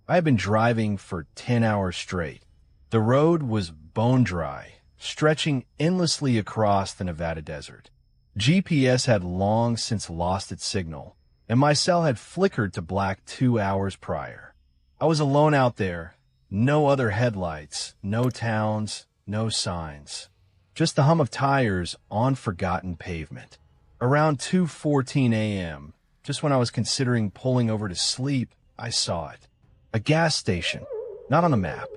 I had been driving for 10 hours straight. The road was bone dry, stretching endlessly across the Nevada desert. GPS had long since lost its signal, and my cell had flickered to black 2 hours prior. I was alone out there, no other headlights, no towns, no signs. Just the hum of tires on forgotten pavement. Around 2:14 a.m., just when I was considering pulling over to sleep, I saw it. A gas station, not on the map,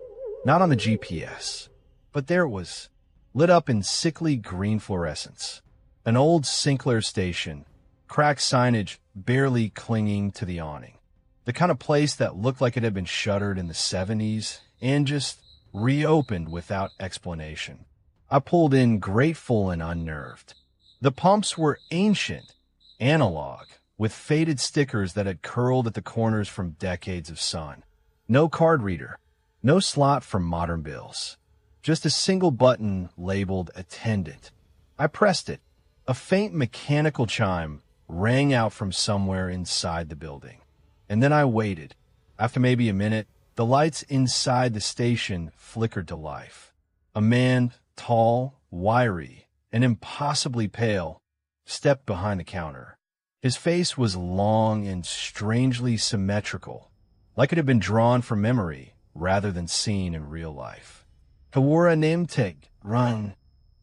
not on the GPS, but there it was, lit up in sickly green fluorescence. An old Sinclair station, cracked signage barely clinging to the awning. The kind of place that looked like it had been shuttered in the 70s and just reopened without explanation. I pulled in grateful and unnerved. The pumps were ancient, analog, with faded stickers that had curled at the corners from decades of sun. No card reader, no slot for modern bills. Just a single button labeled Attendant. I pressed it. A faint mechanical chime rang out from somewhere inside the building. And then I waited. After maybe a minute, the lights inside the station flickered to life. A man, tall, wiry, and impossibly pale, stepped behind the counter. His face was long and strangely symmetrical, like it had been drawn from memory rather than seen in real life. Hawara Nimteg, run.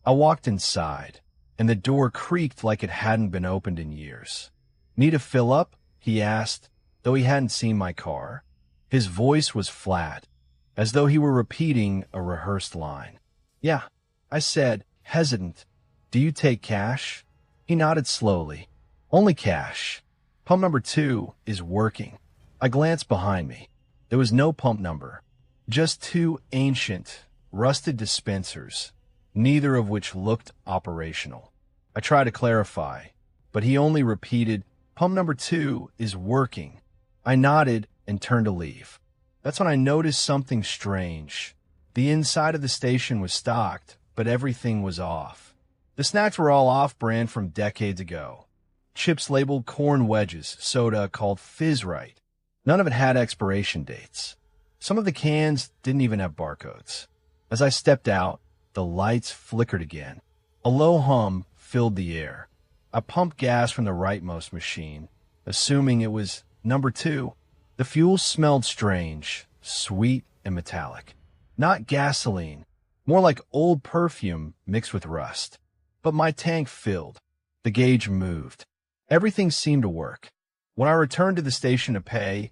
I walked inside, and the door creaked like it hadn't been opened in years. Need a fill up? He asked, though he hadn't seen my car. His voice was flat, as though he were repeating a rehearsed line. Yeah, I said, hesitant. Do you take cash? He nodded slowly. Only cash. Pump number 2 is working. I glanced behind me. There was no pump number, just 2 ancient, rusted dispensers, neither of which looked operational. I tried to clarify, but he only repeated, pump number 2 is working. I nodded and turned to leave. That's when I noticed something strange. The inside of the station was stocked, but everything was off. The snacks were all off-brand from decades ago. Chips labeled corn wedges, soda called Fizz Right. None of it had expiration dates. Some of the cans didn't even have barcodes. As I stepped out, the lights flickered again. A low hum filled the air. I pumped gas from the rightmost machine, assuming it was number 2. The fuel smelled strange, sweet and metallic. Not gasoline, more like old perfume mixed with rust. But my tank filled. The gauge moved. Everything seemed to work. When I returned to the station to pay,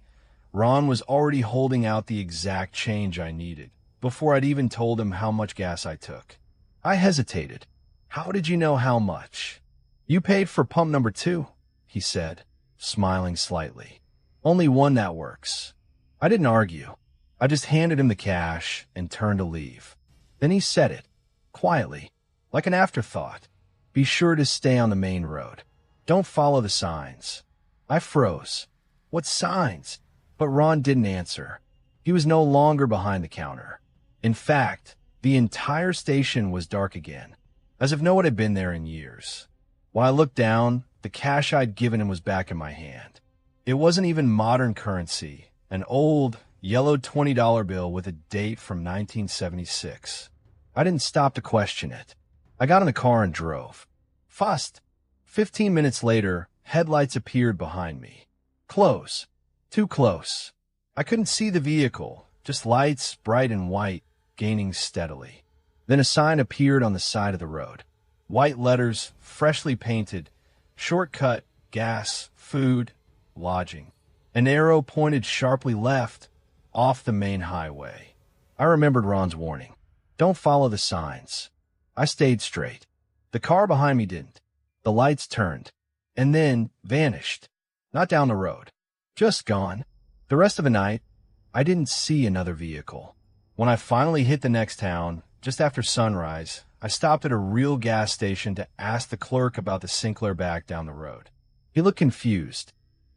Ron was already holding out the exact change I needed, before I'd even told him how much gas I took. I hesitated. How did you know how much? You paid for pump number 2, he said, smiling slightly. Only one that works. I didn't argue. I just handed him the cash and turned to leave. Then he said it, quietly, like an afterthought. Be sure to stay on the main road. Don't follow the signs. I froze. What signs? But Ron didn't answer. He was no longer behind the counter. In fact, the entire station was dark again, as if no one had been there in years. When I looked down, the cash I'd given him was back in my hand. It wasn't even modern currency, an old, yellowed $20 bill with a date from 1976. I didn't stop to question it. I got in the car and drove. Fast. 15 minutes later, headlights appeared behind me. Close. Too close. I couldn't see the vehicle, just lights, bright and white, gaining steadily. Then a sign appeared on the side of the road. White letters, freshly painted, shortcut, gas, food, lodging. An arrow pointed sharply left, off the main highway. I remembered Ron's warning. Don't follow the signs. I stayed straight. The car behind me didn't. The lights turned, and then vanished. Not down the road. Just gone. The rest of the night, I didn't see another vehicle. When I finally hit the next town, just after sunrise, I stopped at a real gas station to ask the clerk about the Sinclair back down the road. He looked confused.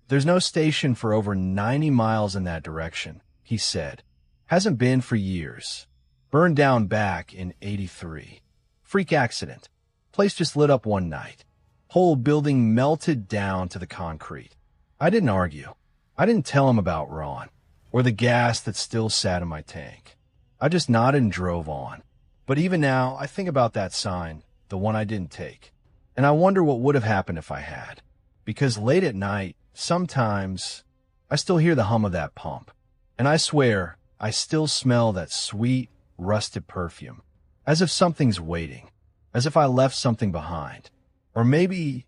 There's no station for over 90 miles in that direction, he said. Hasn't been for years. Burned down back in '83. Freak accident. Place just lit up one night. Whole building melted down to the concrete. I didn't argue. I didn't tell him about Ron, or the gas that still sat in my tank. I just nodded and drove on. But even now, I think about that sign, the one I didn't take, and I wonder what would have happened if I had. Because late at night, sometimes, I still hear the hum of that pump. And I swear, I still smell that sweet, rusted perfume. As if something's waiting. As if I left something behind. Or maybe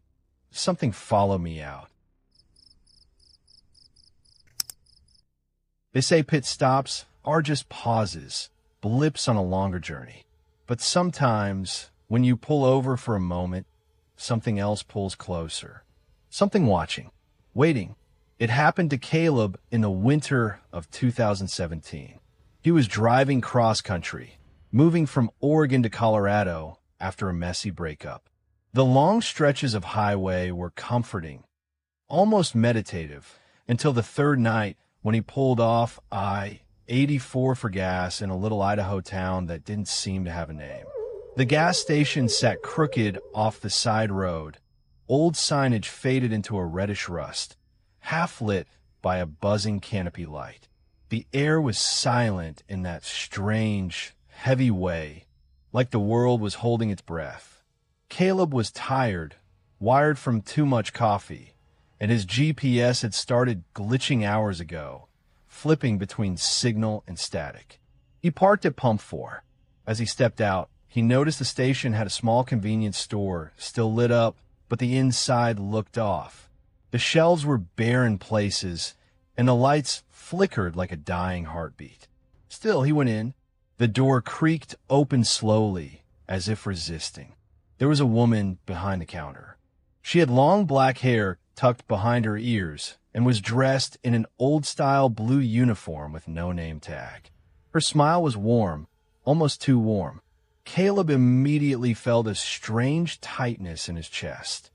something followed me out. They say pit stops are just pauses, blips on a longer journey. But sometimes, when you pull over for a moment, something else pulls closer. Something watching, waiting. It happened to Caleb in the winter of 2017. He was driving cross-country, moving from Oregon to Colorado after a messy breakup. The long stretches of highway were comforting, almost meditative, until the third night when he pulled off I-84 for gas in a little Idaho town that didn't seem to have a name. The gas station sat crooked off the side road. Old signage faded into a reddish rust, half lit by a buzzing canopy light. The air was silent in that strange, heavy way, like the world was holding its breath. Caleb was tired, wired from too much coffee, and his GPS had started glitching hours ago, flipping between signal and static. He parked at Pump 4. As he stepped out, he noticed the station had a small convenience store, still lit up, but the inside looked off. The shelves were bare in places, and the lights flickered like a dying heartbeat. Still, he went in. The door creaked open slowly, as if resisting. There was a woman behind the counter. She had long black hair tucked behind her ears and was dressed in an old-style blue uniform with no name tag. Her smile was warm, almost too warm. Caleb immediately felt a strange tightness in his chest.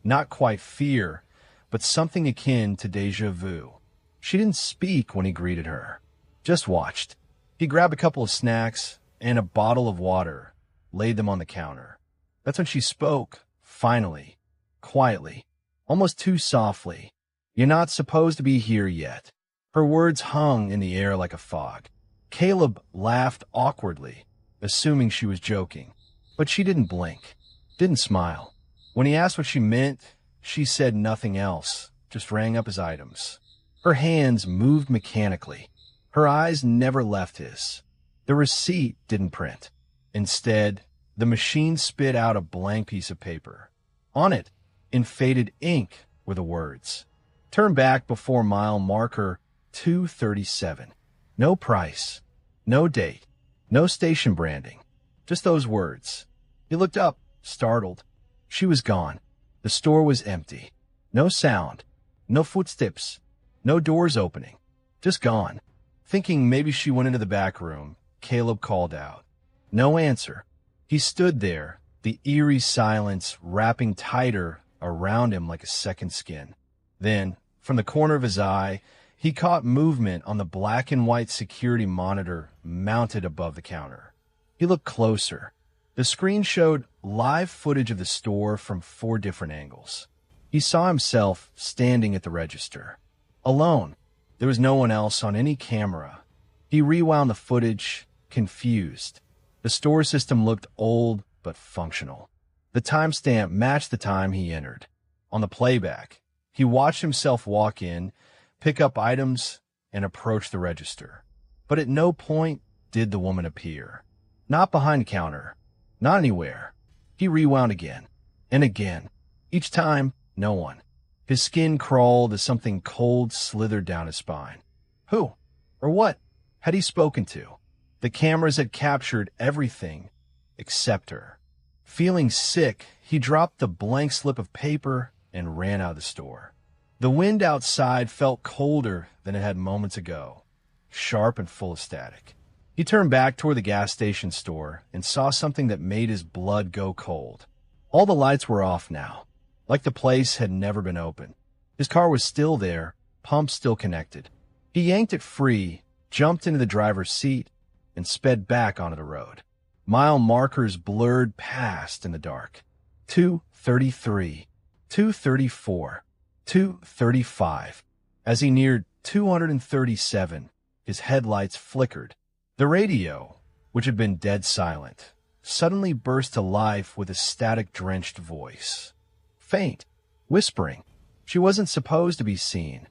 Not quite fear, but something akin to déjà vu. She didn't speak when he greeted her, just watched. He grabbed a couple of snacks and a bottle of water, laid them on the counter. That's when she spoke, finally, quietly, almost too softly. "You're not supposed to be here yet." Her words hung in the air like a fog. Caleb laughed awkwardly, assuming she was joking. But she didn't blink, didn't smile. When he asked what she meant, she said nothing else, just rang up his items. Her hands moved mechanically. Her eyes never left his. The receipt didn't print. Instead, the machine spit out a blank piece of paper. On it, in faded ink, were the words, "Turn back before mile marker 237. No price, no date, no station branding, just those words." He looked up, startled. She was gone. The store was empty. No sound, no footsteps, no doors opening, just gone. Thinking maybe she went into the back room, Caleb called out. No answer. He stood there, the eerie silence wrapping tighter around him like a second skin. Then, from the corner of his eye, he caught movement on the black and white security monitor mounted above the counter. He looked closer. The screen showed live footage of the store from 4 different angles. He saw himself standing at the register, alone. There was no one else on any camera. He rewound the footage, confused. The store system looked old but functional. The timestamp matched the time he entered. On the playback, he watched himself walk in, pick up items, and approach the register. But at no point did the woman appear. Not behind the counter. Not anywhere. He rewound again and again. Each time, no one. His skin crawled as something cold slithered down his spine. Who? Or what had he spoken to? The cameras had captured everything except her. Feeling sick, he dropped the blank slip of paper and ran out of the store. The wind outside felt colder than it had moments ago, sharp and full of static. He turned back toward the gas station store and saw something that made his blood go cold. All the lights were off now, like the place had never been open. His car was still there, pumps still connected. He yanked it free, jumped into the driver's seat, and sped back onto the road. Mile markers blurred past in the dark. 233, 234, 235. As he neared 237, His headlights flickered. The radio, which had been dead silent, suddenly burst to life with a static-drenched voice. Faint, whispering. She wasn't supposed to be seen.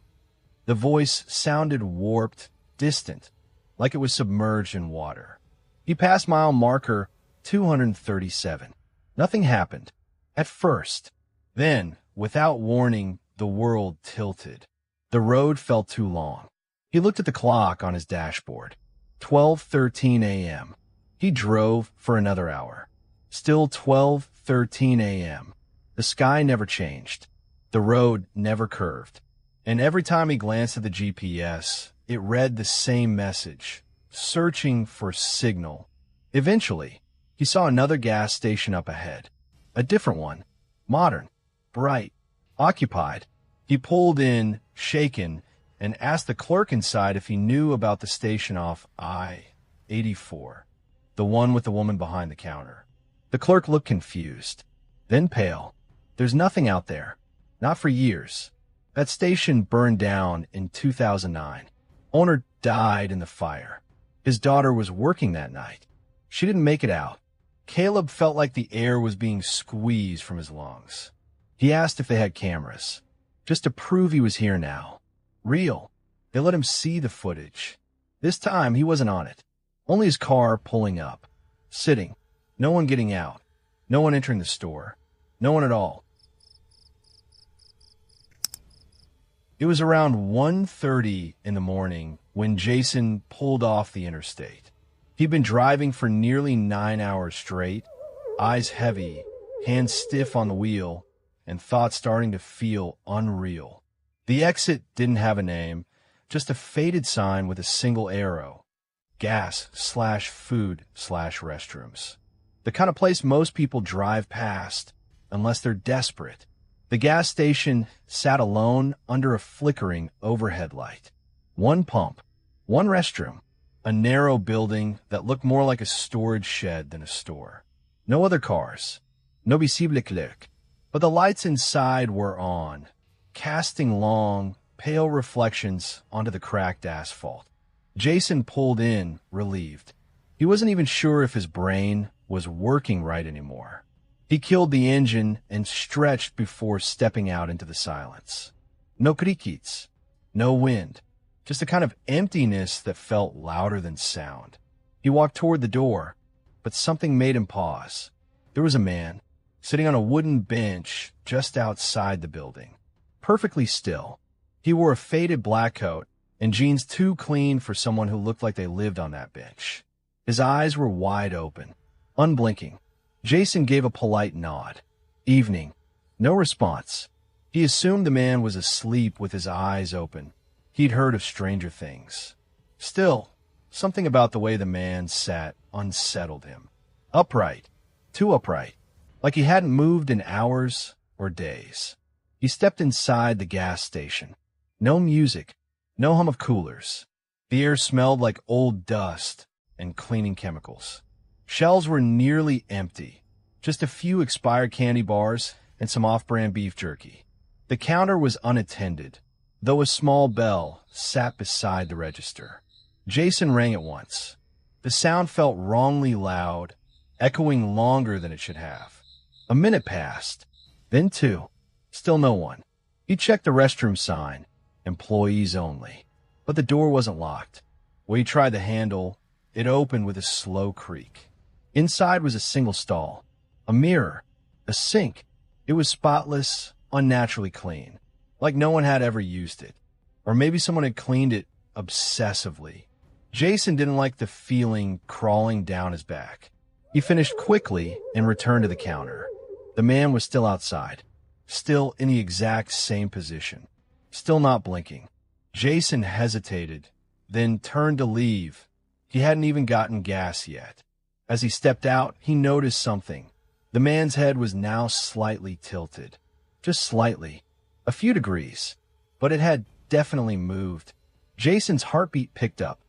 The voice sounded warped, distant, like it was submerged in water. He passed mile marker 237. Nothing happened. At first. Then, without warning, the world tilted. The road felt too long. He looked at the clock on his dashboard. 12:13 a.m. He drove for another hour. Still 12:13 a.m. The sky never changed. The road never curved. And every time he glanced at the GPS, it read the same message, searching for signal. Eventually, he saw another gas station up ahead. A different one. Modern. Bright. Occupied. He pulled in, shaken, and asked the clerk inside if he knew about the station off I-84, the one with the woman behind the counter. The clerk looked confused, then pale. There's nothing out there. Not for years. That station burned down in 2009. Owner died in the fire. His daughter was working that night. She didn't make it out. Caleb felt like the air was being squeezed from his lungs. He asked if they had cameras, just to prove he was here now. Real. They let him see the footage. This time, he wasn't on it. Only his car pulling up. Sitting. No one getting out. No one entering the store. No one at all. It was around 1:30 in the morning when Jason pulled off the interstate. He'd been driving for nearly 9 hours straight, eyes heavy, hands stiff on the wheel, and thoughts starting to feel unreal. The exit didn't have a name, just a faded sign with a single arrow. Gas/food/restrooms. The kind of place most people drive past, unless they're desperate. The gas station sat alone under a flickering overhead light. One pump, one restroom, a narrow building that looked more like a storage shed than a store. No other cars. No visible clerk. But the lights inside were on, casting long, pale reflections onto the cracked asphalt. Jason pulled in, relieved. He wasn't even sure if his brain was working right anymore. He killed the engine and stretched before stepping out into the silence. No crickets, no wind, just a kind of emptiness that felt louder than sound. He walked toward the door, but something made him pause. There was a man, sitting on a wooden bench just outside the building, perfectly still. He wore a faded black coat and jeans too clean for someone who looked like they lived on that bench. His eyes were wide open, unblinking. Jason gave a polite nod. Evening. No response. He assumed the man was asleep with his eyes open. He'd heard of stranger things. Still, something about the way the man sat unsettled him. Upright. Too upright. Like he hadn't moved in hours or days. He stepped inside the gas station. No music. No hum of coolers. The air smelled like old dust and cleaning chemicals. Shelves were nearly empty. Just a few expired candy bars and some off-brand beef jerky. The counter was unattended, though a small bell sat beside the register. Jason rang it once. The sound felt wrongly loud, echoing longer than it should have. A minute passed, then 2. Still no one. He checked the restroom sign, employees only. But the door wasn't locked. When he tried the handle, it opened with a slow creak. Inside was a single stall, a mirror, a sink. It was spotless, unnaturally clean, like no one had ever used it. Or maybe someone had cleaned it obsessively. Jason didn't like the feeling crawling down his back. He finished quickly and returned to the counter. The man was still outside, still in the exact same position, still not blinking. Jason hesitated, then turned to leave. He hadn't even gotten gas yet. As he stepped out, he noticed something. The man's head was now slightly tilted. Just slightly. A few degrees. But it had definitely moved. Jason's heartbeat picked up.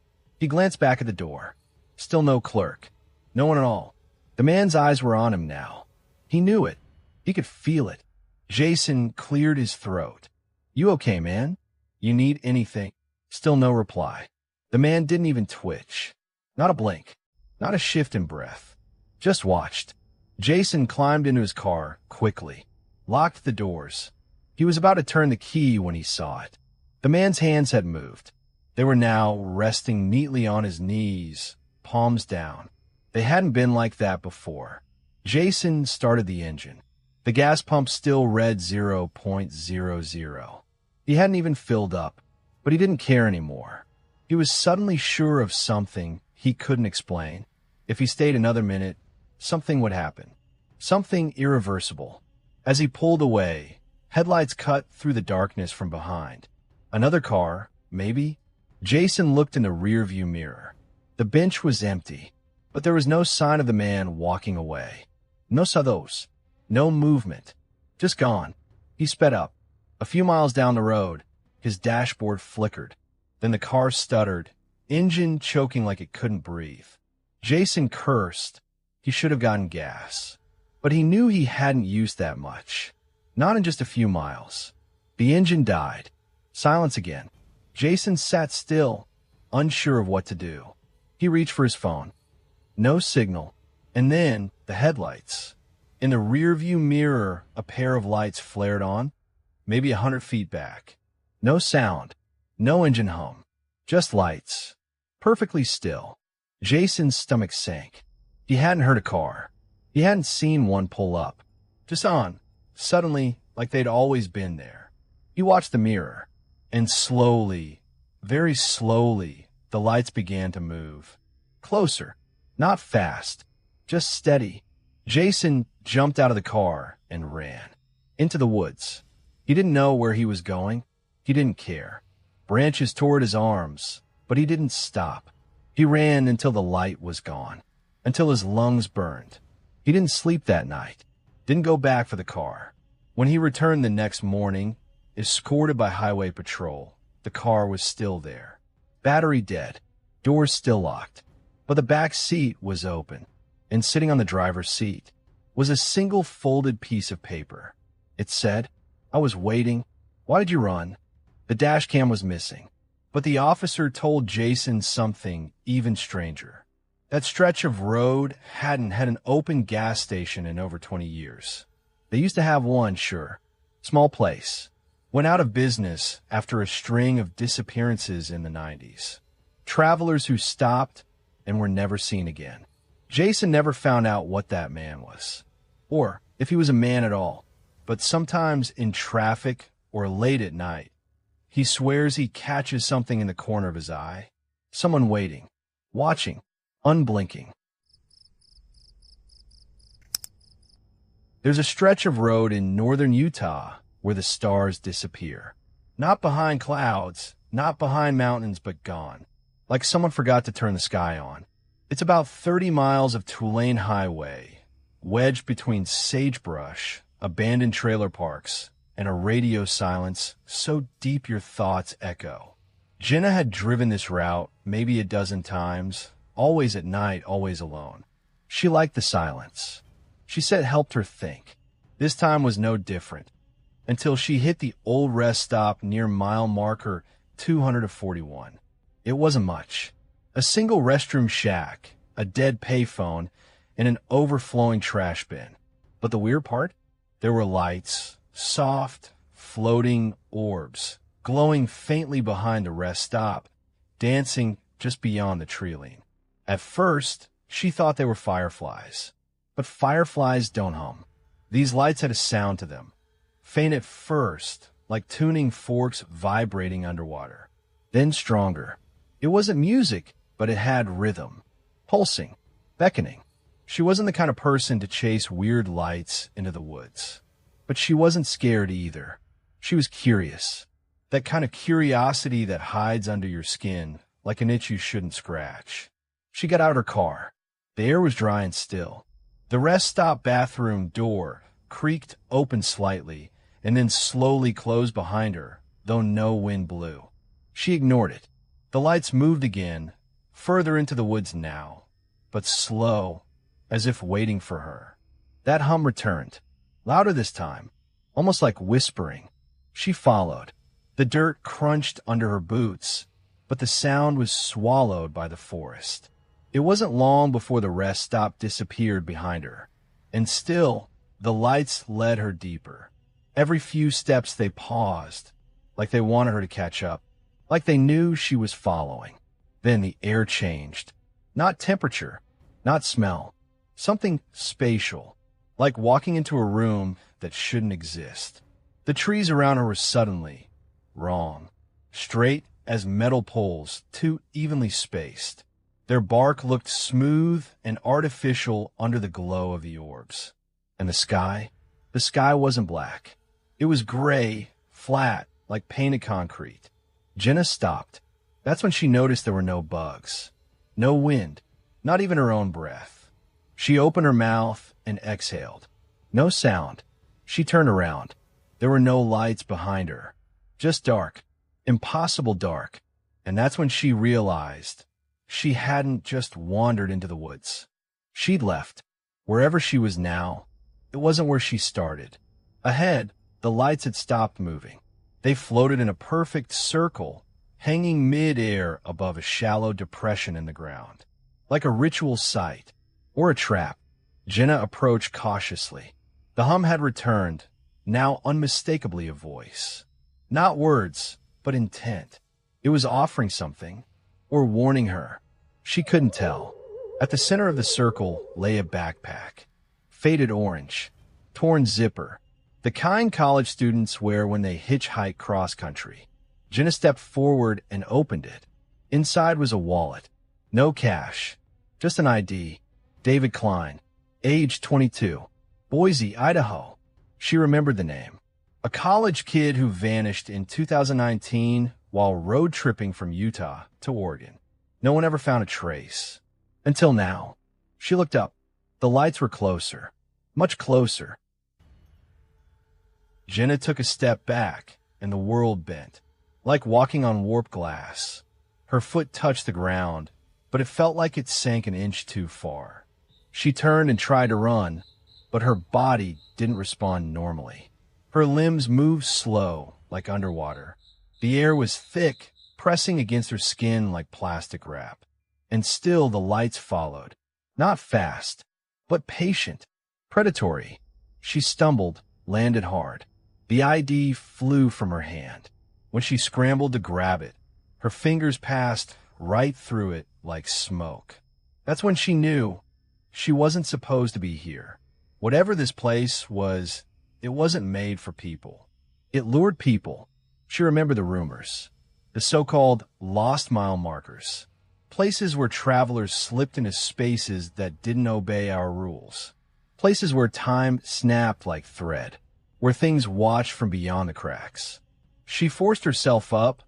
He glanced back at the door. Still no clerk. No one at all. The man's eyes were on him now. He knew it. He could feel it. Jason cleared his throat. "You okay, man? You need anything?" Still no reply. The man didn't even twitch. Not a blink. Not a shift in breath. Just watched. Jason climbed into his car quickly, locked the doors. He was about to turn the key when he saw it. The man's hands had moved. They were now resting neatly on his knees, palms down. They hadn't been like that before. Jason started the engine. The gas pump still read 0.00. He hadn't even filled up, but he didn't care anymore. He was suddenly sure of something he couldn't explain. If he stayed another minute, something would happen. Something irreversible. As he pulled away, headlights cut through the darkness from behind. Another car, maybe? Jason looked in the rearview mirror. The bench was empty, but there was no sign of the man walking away. No sados. No movement. Just gone. He sped up. A few miles down the road, his dashboard flickered. Then the car stuttered, engine choking like it couldn't breathe. Jason cursed. He should have gotten gas. But he knew he hadn't used that much. Not in just a few miles. The engine died. Silence again. Jason sat still, unsure of what to do. He reached for his phone. No signal. And then the headlights. In the rearview mirror, a pair of lights flared on, maybe 100 feet back. No sound. No engine hum. Just lights. Perfectly still. Jason's stomach sank. He hadn't heard a car. He hadn't seen one pull up. Just on. Suddenly, like they'd always been there. He watched the mirror. And slowly, very slowly, the lights began to move. Closer. Not fast. Just steady. Jason jumped out of the car and ran. Into the woods. He didn't know where he was going. He didn't care. Branches tore at his arms, but he didn't stop. He ran until the light was gone. Until his lungs burned. He didn't sleep that night. Didn't go back for the car. When he returned the next morning, escorted by highway patrol, the car was still there. Battery dead. Doors still locked. But the back seat was open. And sitting on the driver's seat was a single folded piece of paper. It said, "I was waiting. Why did you run?" The dash cam was missing. But the officer told Jason something even stranger. That stretch of road hadn't had an open gas station in over 20 years. They used to have one, sure. Small place. Went out of business after a string of disappearances in the 90s. Travelers who stopped and were never seen again. Jason never found out what that man was, or if he was a man at all. But sometimes in traffic or late at night, he swears he catches something in the corner of his eye. Someone waiting, watching, unblinking. There's a stretch of road in northern Utah where the stars disappear. Not behind clouds, not behind mountains, but gone. Like someone forgot to turn the sky on. It's about 30 miles of Tulane Highway, wedged between sagebrush, abandoned trailer parks, and a radio silence so deep your thoughts echo. Jenna had driven this route maybe a dozen times, always at night, always alone. She liked the silence. She said it helped her think. This time was no different, until she hit the old rest stop near mile marker 241. It wasn't much. A single restroom shack, a dead payphone, and an overflowing trash bin. But the weird part? There were lights, soft, floating orbs, glowing faintly behind the rest stop, dancing just beyond the tree-line. At first, she thought they were fireflies. But fireflies don't hum. These lights had a sound to them. Faint at first, like tuning forks vibrating underwater. Then stronger. It wasn't music, but it had rhythm. Pulsing. Beckoning. She wasn't the kind of person to chase weird lights into the woods. But she wasn't scared either. She was curious. That kind of curiosity that hides under your skin, like an itch you shouldn't scratch. She got out her car. The air was dry and still. The rest stop bathroom door creaked open slightly and then slowly closed behind her, though no wind blew. She ignored it. The lights moved again, further into the woods now, but slow, as if waiting for her. That hum returned, louder this time, almost like whispering. She followed. The dirt crunched under her boots, but the sound was swallowed by the forest. It wasn't long before the rest stop disappeared behind her, and still, the lights led her deeper. Every few steps they paused, like they wanted her to catch up, like they knew she was following. Then the air changed. Not temperature, not smell, something spatial, like walking into a room that shouldn't exist. The trees around her were suddenly wrong, straight as metal poles, too evenly spaced. Their bark looked smooth and artificial under the glow of the orbs. And the sky wasn't black. It was gray, flat, like painted concrete. Jenna stopped. That's when she noticed there were no bugs, no wind, not even her own breath. She opened her mouth and exhaled. No sound. She turned around. There were no lights behind her, just dark, impossible dark. And that's when she realized she hadn't just wandered into the woods. She'd left. Wherever she was now, it wasn't where she started. Ahead, the lights had stopped moving. They floated in a perfect circle, hanging mid-air above a shallow depression in the ground. Like a ritual site, or a trap, Jenna approached cautiously. The hum had returned, now unmistakably a voice. Not words, but intent. It was offering something, or warning her. She couldn't tell. At the center of the circle lay a backpack. Faded orange, torn zipper, the kind college students wear when they hitchhike cross-country. Jenna stepped forward and opened it. Inside was a wallet. No cash, just an ID. David Klein, age 22, Boise, Idaho. She remembered the name. A college kid who vanished in 2019 while road tripping from Utah to Oregon. No one ever found a trace. Until now. She looked up. The lights were closer. Much closer. Jenna took a step back, and the world bent. Like walking on warped glass. Her foot touched the ground, but it felt like it sank an inch too far. She turned and tried to run, but her body didn't respond normally. Her limbs moved slow, like underwater. The air was thick, pressing against her skin like plastic wrap. And still the lights followed. Not fast, but patient, predatory. She stumbled, landed hard. The ID flew from her hand. When she scrambled to grab it, her fingers passed right through it like smoke. That's when she knew she wasn't supposed to be here. Whatever this place was, it wasn't made for people. It lured people. She remembered the rumors. The so-called lost mile markers. Places where travelers slipped into spaces that didn't obey our rules. Places where time snapped like thread. Where things watched from beyond the cracks. She forced herself up,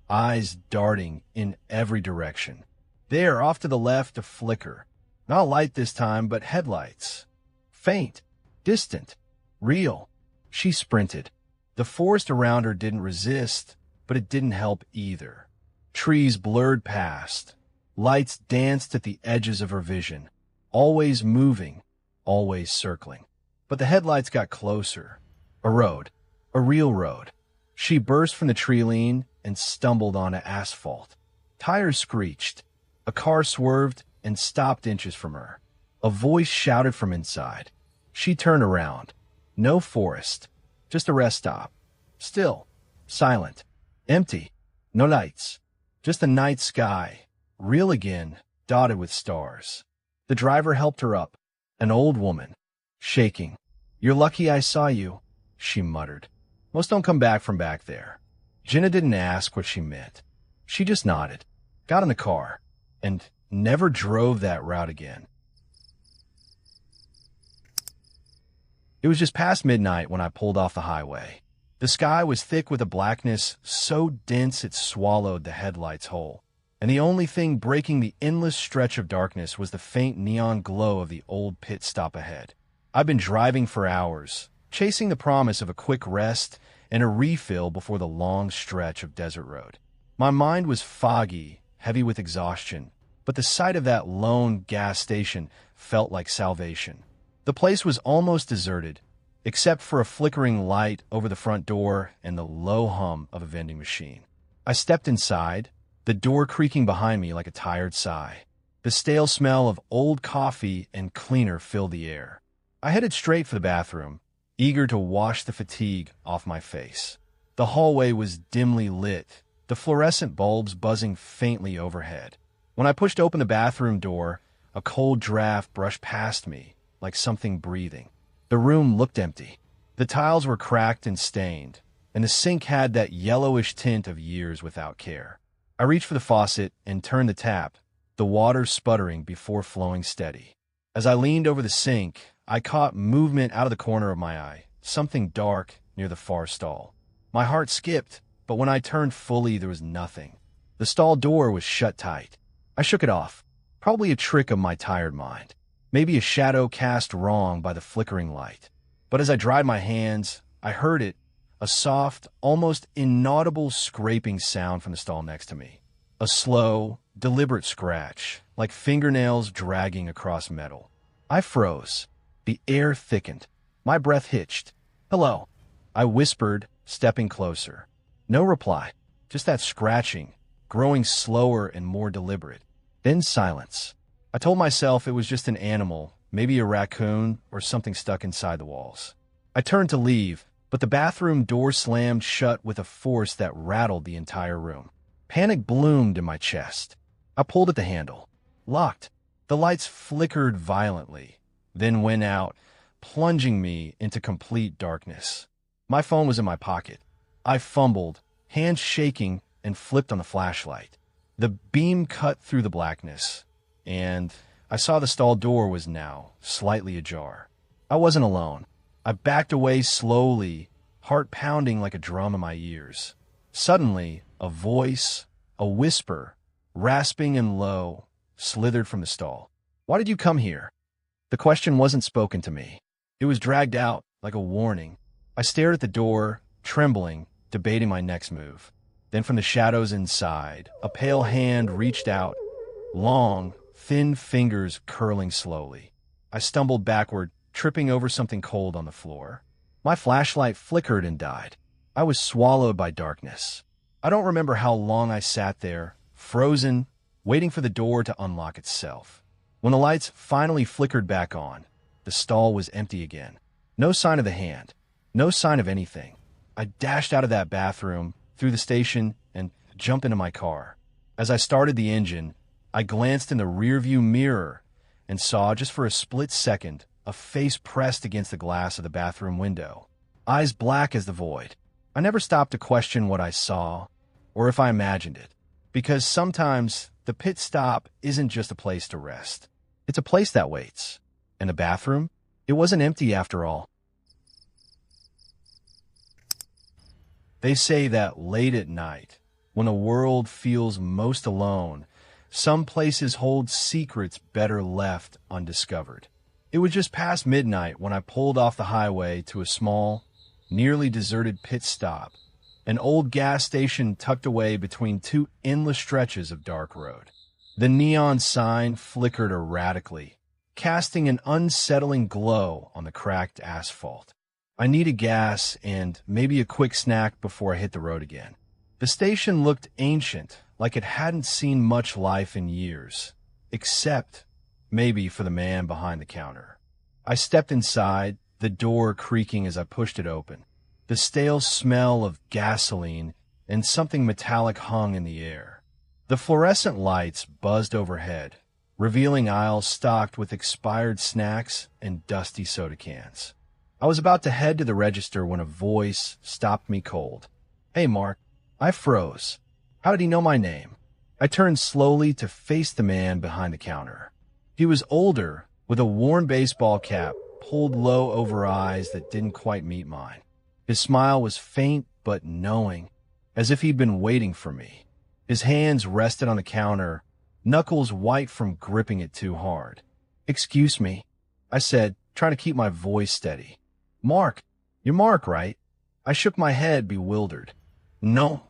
eyes darting in every direction. There, off to the left, a flicker. Not light this time, but headlights. Faint, distant, real. She sprinted. The forest around her didn't resist, but it didn't help either. Trees blurred past. Lights danced at the edges of her vision. Always moving, always circling. But the headlights got closer. A road. A real road. She burst from the tree line and stumbled onto asphalt. Tires screeched. A car swerved and stopped inches from her. A voice shouted from inside. She turned around. No forest. Just a rest stop. Still. Silent. Empty. No lights. Just the night sky. Real again, dotted with stars. The driver helped her up. An old woman. Shaking. "You're lucky I saw you," she muttered. "Most don't come back from back there." Jenna didn't ask what she meant. She just nodded, got in the car, and never drove that route again. It was just past midnight when I pulled off the highway. The sky was thick with a blackness so dense it swallowed the headlights whole. And the only thing breaking the endless stretch of darkness was the faint neon glow of the old pit stop ahead. I'd been driving for hours, chasing the promise of a quick rest and a refill before the long stretch of desert road. My mind was foggy, heavy with exhaustion, but the sight of that lone gas station felt like salvation. The place was almost deserted, except for a flickering light over the front door and the low hum of a vending machine. I stepped inside, the door creaking behind me like a tired sigh. The stale smell of old coffee and cleaner filled the air. I headed straight for the bathroom, eager to wash the fatigue off my face. The hallway was dimly lit, the fluorescent bulbs buzzing faintly overhead. When I pushed open the bathroom door, a cold draft brushed past me, like something breathing. The room looked empty. The tiles were cracked and stained, and the sink had that yellowish tint of years without care. I reached for the faucet and turned the tap, the water sputtering before flowing steady. As I leaned over the sink, I caught movement out of the corner of my eye, something dark near the far stall. My heart skipped, but when I turned fully, there was nothing. The stall door was shut tight. I shook it off, probably a trick of my tired mind, maybe a shadow cast wrong by the flickering light. But as I dried my hands, I heard it, a soft, almost inaudible scraping sound from the stall next to me. A slow, deliberate scratch, like fingernails dragging across metal. I froze. The air thickened. My breath hitched. "Hello," I whispered, stepping closer. No reply, just that scratching, growing slower and more deliberate. Then silence. I told myself it was just an animal, maybe a raccoon or something stuck inside the walls. I turned to leave, but the bathroom door slammed shut with a force that rattled the entire room. Panic bloomed in my chest. I pulled at the handle. Locked. The lights flickered violently, then went out, plunging me into complete darkness. My phone was in my pocket. I fumbled, hands shaking, and flipped on the flashlight. The beam cut through the blackness, and I saw the stall door was now slightly ajar. I wasn't alone. I backed away slowly, heart pounding like a drum in my ears. Suddenly, a voice, a whisper, rasping and low, slithered from the stall. "Why did you come here?" The question wasn't spoken to me. It was dragged out like a warning. I stared at the door, trembling, debating my next move. Then from the shadows inside, a pale hand reached out, long, thin fingers curling slowly. I stumbled backward, tripping over something cold on the floor. My flashlight flickered and died. I was swallowed by darkness. I don't remember how long I sat there, frozen, waiting for the door to unlock itself. When the lights finally flickered back on, the stall was empty again. No sign of the hand. No sign of anything. I dashed out of that bathroom, through the station, and jumped into my car. As I started the engine, I glanced in the rearview mirror and saw, just for a split second, a face pressed against the glass of the bathroom window, eyes black as the void. I never stopped to question what I saw, or if I imagined it, because sometimes the pit stop isn't just a place to rest. It's a place that waits. And the bathroom? It wasn't empty after all. They say that late at night, when the world feels most alone, some places hold secrets better left undiscovered. It was just past midnight when I pulled off the highway to a small, nearly deserted pit stop, an old gas station tucked away between two endless stretches of dark road. The neon sign flickered erratically, casting an unsettling glow on the cracked asphalt. I needed gas and maybe a quick snack before I hit the road again. The station looked ancient, like it hadn't seen much life in years, except maybe for the man behind the counter. I stepped inside, the door creaking as I pushed it open. The stale smell of gasoline and something metallic hung in the air. The fluorescent lights buzzed overhead, revealing aisles stocked with expired snacks and dusty soda cans. I was about to head to the register when a voice stopped me cold. "Hey, Mark." I froze. How did he know my name? I turned slowly to face the man behind the counter. He was older, with a worn baseball cap pulled low over eyes that didn't quite meet mine. His smile was faint but knowing, as if he'd been waiting for me. His hands rested on the counter, knuckles white from gripping it too hard. "Excuse me," I said, trying to keep my voice steady. "Mark, you're Mark, right?" I shook my head, bewildered. "No,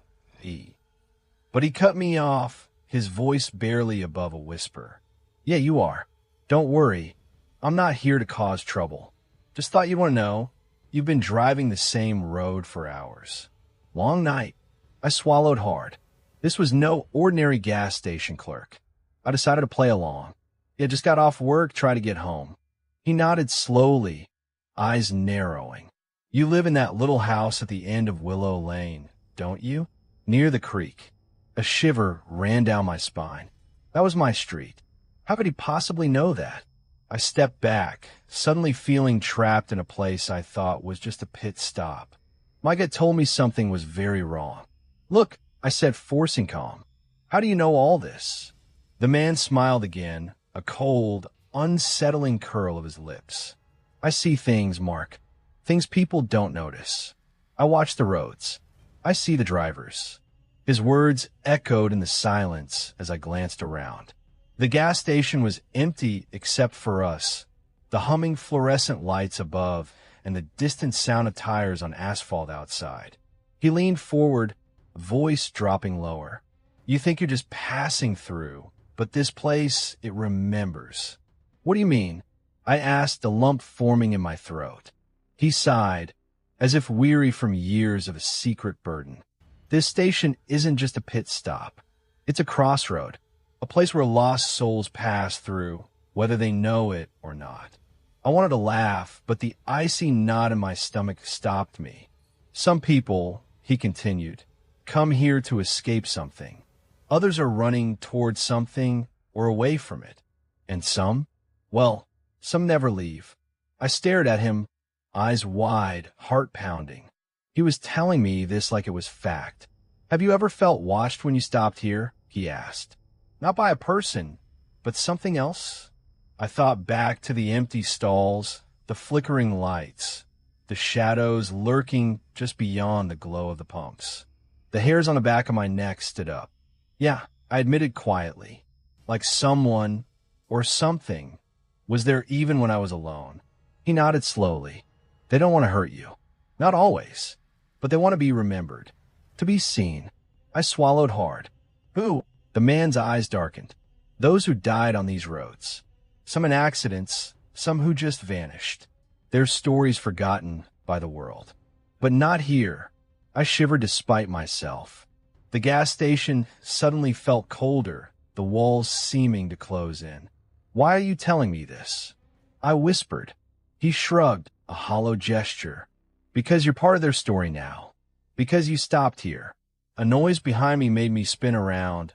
But he cut me off, his voice barely above a whisper. "Yeah, you are. Don't worry. I'm not here to cause trouble. Just thought you'd want to know. You've been driving the same road for hours. Long night." I swallowed hard. This was no ordinary gas station clerk. I decided to play along. He had just got off work, tried to get home. He nodded slowly, eyes narrowing. You live in that little house at the end of Willow Lane, don't you? Near the creek. A shiver ran down my spine. That was my street. How could he possibly know that? I stepped back, suddenly feeling trapped in a place I thought was just a pit stop. My gut told me something was very wrong. Look, I said, forcing calm. How do you know all this? The man smiled again, a cold, unsettling curl of his lips. I see things, Mark. Things people don't notice. I watch the roads. I see the drivers. His words echoed in the silence as I glanced around. The gas station was empty except for us, the humming fluorescent lights above, and the distant sound of tires on asphalt outside. He leaned forward, voice dropping lower. You think you're just passing through, but this place, it remembers. What do you mean? I asked, a lump forming in my throat. He sighed, as if weary from years of a secret burden. This station isn't just a pit stop. It's a crossroad, a place where lost souls pass through, whether they know it or not. I wanted to laugh, but the icy knot in my stomach stopped me. Some people, he continued, come here to escape something. Others are running towards something or away from it. And some? Well, some never leave. I stared at him, eyes wide, heart pounding. He was telling me this like it was fact. Have you ever felt watched when you stopped here? He asked. Not by a person, but something else? I thought back to the empty stalls, the flickering lights, the shadows lurking just beyond the glow of the pumps. The hairs on the back of my neck stood up. Yeah, I admitted quietly, like someone or something was there even when I was alone. He nodded slowly. They don't want to hurt you. Not always, but they want to be remembered, to be seen. I swallowed hard. Who? The man's eyes darkened. Those who died on these roads. Some in accidents, some who just vanished. Their stories forgotten by the world. But not here. I shivered despite myself. The gas station suddenly felt colder, the walls seeming to close in. Why are you telling me this? I whispered. He shrugged, a hollow gesture. Because you're part of their story now. Because you stopped here. A noise behind me made me spin around,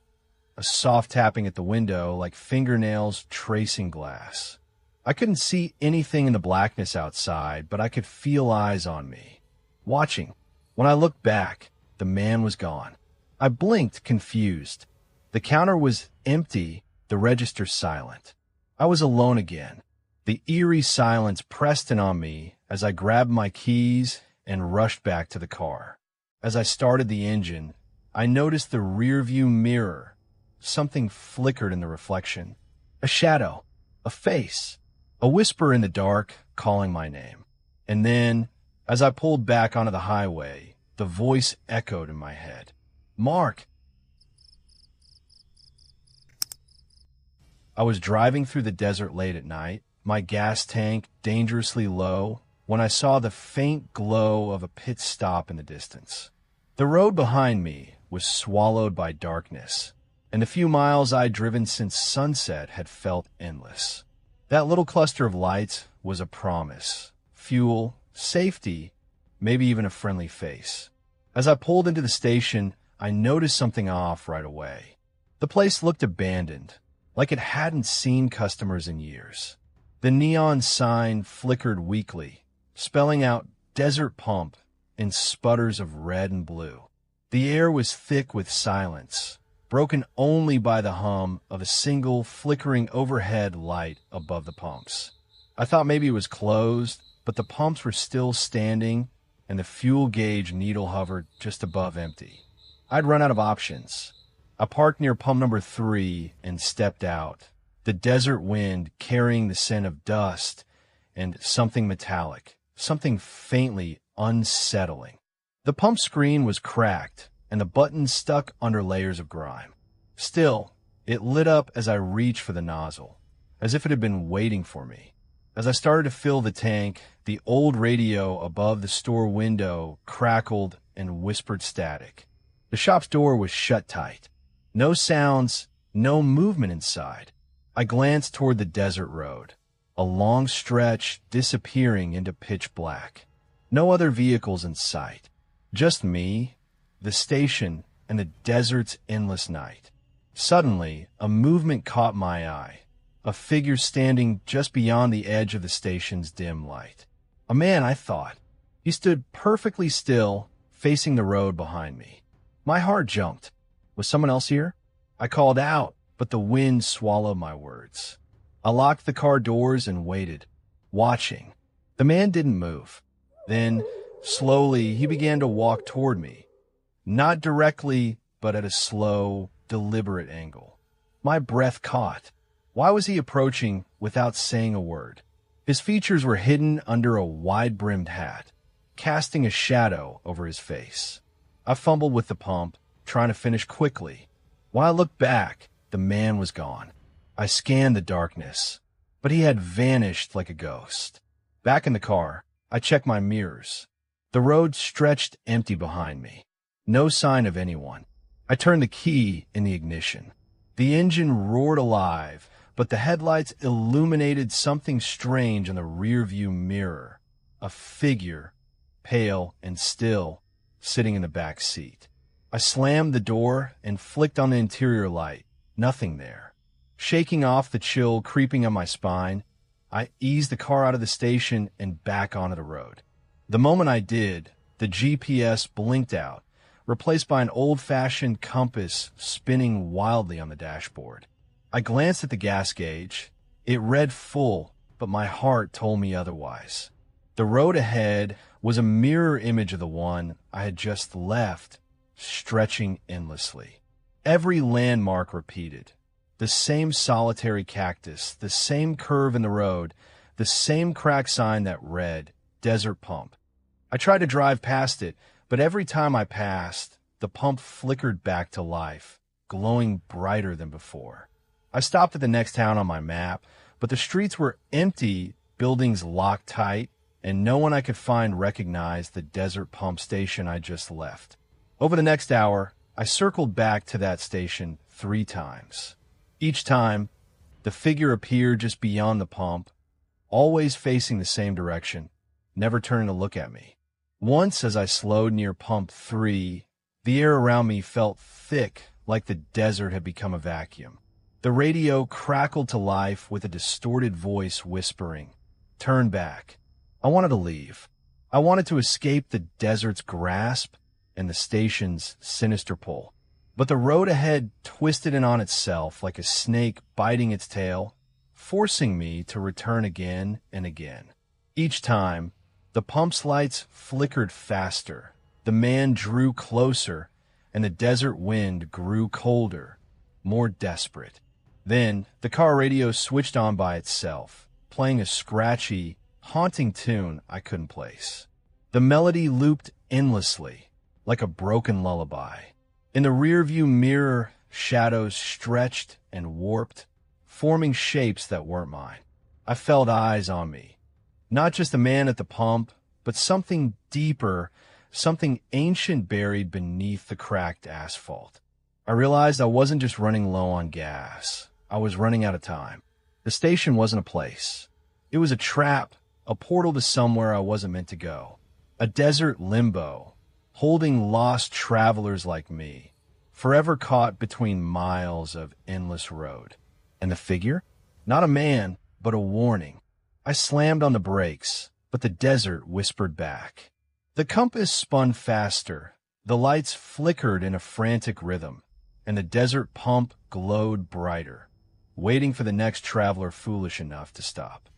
a soft tapping at the window like fingernails tracing glass. I couldn't see anything in the blackness outside, but I could feel eyes on me, watching. When I looked back, the man was gone. I blinked, confused. The counter was empty, the register silent. I was alone again. The eerie silence pressed in on me as I grabbed my keys and rushed back to the car. As I started the engine, I noticed the rearview mirror. Something flickered in the reflection. A shadow, a face, a whisper in the dark calling my name. And then, as I pulled back onto the highway, the voice echoed in my head. Mark! I was driving through the desert late at night, my gas tank dangerously low, when I saw the faint glow of a pit stop in the distance. The road behind me was swallowed by darkness, and the few miles I'd driven since sunset had felt endless. That little cluster of lights was a promise. Fuel, safety, maybe even a friendly face. As I pulled into the station, I noticed something off right away. The place looked abandoned, like it hadn't seen customers in years. The neon sign flickered weakly, spelling out Desert Pump in sputters of red and blue. The air was thick with silence, broken only by the hum of a single flickering overhead light above the pumps. I thought maybe it was closed, but the pumps were still standing and the fuel gauge needle hovered just above empty. I'd run out of options. I parked near pump number 3 and stepped out, the desert wind carrying the scent of dust and something metallic, something faintly unsettling. The pump screen was cracked, and the buttons stuck under layers of grime. Still, it lit up as I reached for the nozzle, as if it had been waiting for me. As I started to fill the tank, the old radio above the store window crackled and whispered static. The shop's door was shut tight. No sounds, no movement inside. I glanced toward the desert road, a long stretch disappearing into pitch black. No other vehicles in sight. Just me, the station, and the desert's endless night. Suddenly, a movement caught my eye. A figure standing just beyond the edge of the station's dim light. A man, I thought. He stood perfectly still, facing the road behind me. My heart jumped. Was someone else here? I called out, but the wind swallowed my words. I locked the car doors and waited, watching. The man didn't move. Then, slowly, he began to walk toward me. Not directly, but at a slow, deliberate angle. My breath caught. Why was he approaching without saying a word? His features were hidden under a wide-brimmed hat, casting a shadow over his face. I fumbled with the pump, trying to finish quickly. When I looked back, the man was gone. I scanned the darkness, but he had vanished like a ghost. Back in the car, I checked my mirrors. The road stretched empty behind me. No sign of anyone. I turned the key in the ignition. The engine roared alive, but the headlights illuminated something strange in the rearview mirror. A figure, pale and still, sitting in the back seat. I slammed the door and flicked on the interior light. Nothing there. Shaking off the chill creeping up my spine, I eased the car out of the station and back onto the road. The moment I did, the GPS blinked out, replaced by an old-fashioned compass spinning wildly on the dashboard. I glanced at the gas gauge. It read full, but my heart told me otherwise. The road ahead was a mirror image of the one I had just left, stretching endlessly. Every landmark repeated. The same solitary cactus, the same curve in the road, the same cracked sign that read, Desert Pump. I tried to drive past it, but every time I passed, the pump flickered back to life, glowing brighter than before. I stopped at the next town on my map, but the streets were empty, buildings locked tight, and no one I could find recognized the Desert Pump station I just left. Over the next hour, I circled back to that station 3 times. Each time, the figure appeared just beyond the pump, always facing the same direction, never turning to look at me. Once, as I slowed near pump 3, the air around me felt thick, like the desert had become a vacuum. The radio crackled to life with a distorted voice whispering, "Turn back." I wanted to leave. I wanted to escape the desert's grasp and the station's sinister pull. But the road ahead twisted in on itself like a snake biting its tail, forcing me to return again and again. Each time, the pump's lights flickered faster, the man drew closer, and the desert wind grew colder, more desperate. Then, the car radio switched on by itself, playing a scratchy, haunting tune I couldn't place. The melody looped endlessly, like a broken lullaby. In the rearview mirror, shadows stretched and warped, forming shapes that weren't mine. I felt eyes on me. Not just a man at the pump, but something deeper, something ancient buried beneath the cracked asphalt. I realized I wasn't just running low on gas. I was running out of time. The station wasn't a place. It was a trap, a portal to somewhere I wasn't meant to go. A desert limbo, holding lost travelers like me, forever caught between miles of endless road. And the figure? Not a man, but a warning. I slammed on the brakes, but the desert whispered back. The compass spun faster, the lights flickered in a frantic rhythm, and the desert pump glowed brighter, waiting for the next traveler foolish enough to stop.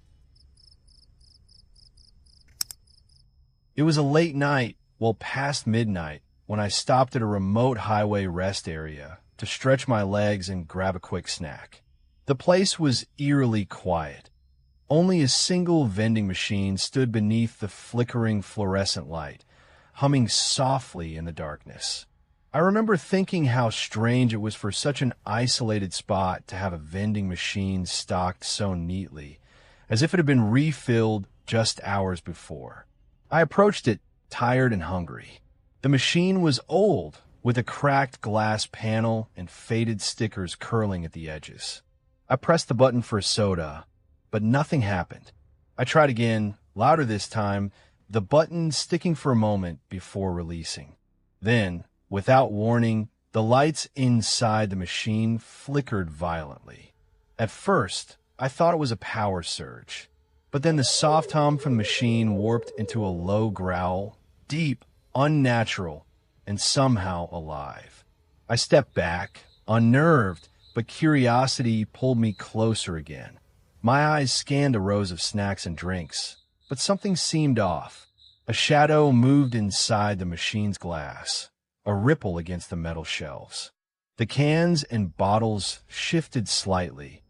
It was a late night, well past midnight, when I stopped at a remote highway rest area to stretch my legs and grab a quick snack. The place was eerily quiet. Only a single vending machine stood beneath the flickering fluorescent light, humming softly in the darkness. I remember thinking how strange it was for such an isolated spot to have a vending machine stocked so neatly, as if it had been refilled just hours before. I approached it, tired and hungry. The machine was old, with a cracked glass panel and faded stickers curling at the edges. I pressed the button for a soda, but nothing happened. I tried again, louder this time, the button sticking for a moment before releasing. Then, without warning, the lights inside the machine flickered violently. At first, I thought it was a power surge, but then the soft hum from the machine warped into a low growl, deep, unnatural, and somehow alive. I stepped back, unnerved, but curiosity pulled me closer again. My eyes scanned the rows of snacks and drinks, but something seemed off. A shadow moved inside the machine's glass, a ripple against the metal shelves. The cans and bottles shifted slightly,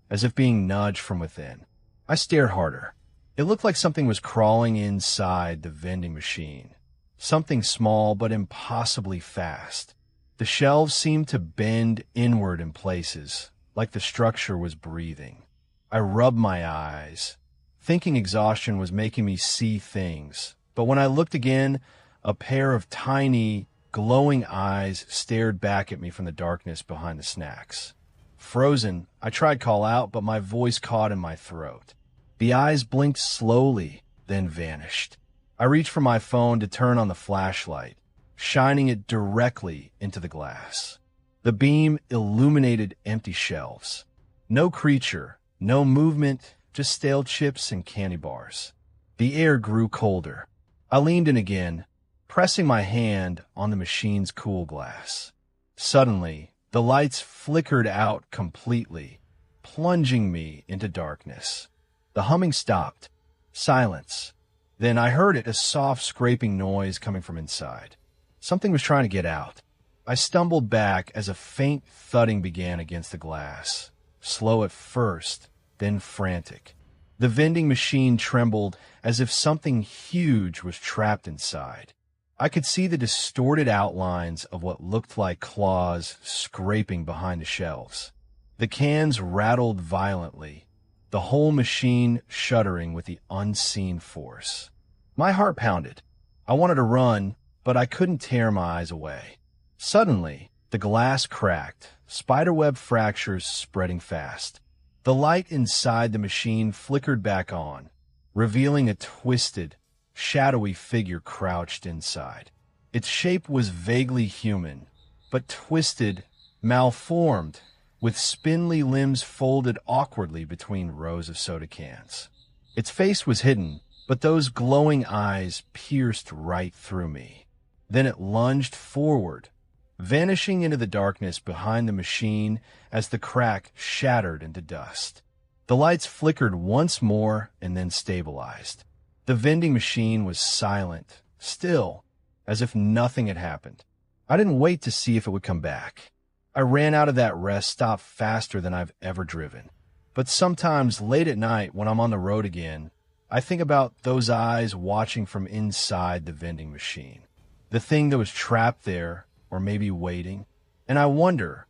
as if being nudged from within. I stared harder. It looked like something was crawling inside the vending machine. Something small but impossibly fast. The shelves seemed to bend inward in places, like the structure was breathing. I rubbed my eyes, thinking exhaustion was making me see things. But when I looked again, a pair of tiny, glowing eyes stared back at me from the darkness behind the snacks. Frozen, I tried to call out, but my voice caught in my throat. The eyes blinked slowly, then vanished. I reached for my phone to turn on the flashlight, shining it directly into the glass. The beam illuminated empty shelves. No creature, no movement, just stale chips and candy bars. The air grew colder. I leaned in again, pressing my hand on the machine's cool glass. Suddenly, the lights flickered out completely, plunging me into darkness. The humming stopped. Silence. Then I heard it, a soft scraping noise coming from inside. Something was trying to get out. I stumbled back as a faint thudding began against the glass. Slow at first, then frantic. The vending machine trembled as if something huge was trapped inside. I could see the distorted outlines of what looked like claws scraping behind the shelves. The cans rattled violently, the whole machine shuddering with the unseen force. My heart pounded. I wanted to run, but I couldn't tear my eyes away. Suddenly, the glass cracked, spiderweb fractures spreading fast. The light inside the machine flickered back on, revealing a twisted, shadowy figure crouched inside. Its shape was vaguely human, but twisted, malformed, with spindly limbs folded awkwardly between rows of soda cans. Its face was hidden, but those glowing eyes pierced right through me. Then it lunged forward, vanishing into the darkness behind the machine as the crack shattered into dust. The lights flickered once more and then stabilized. The vending machine was silent, still, as if nothing had happened. I didn't wait to see if it would come back. I ran out of that rest stop faster than I've ever driven. But sometimes late at night when I'm on the road again, I think about those eyes watching from inside the vending machine. The thing that was trapped there, or maybe waiting. And I wonder,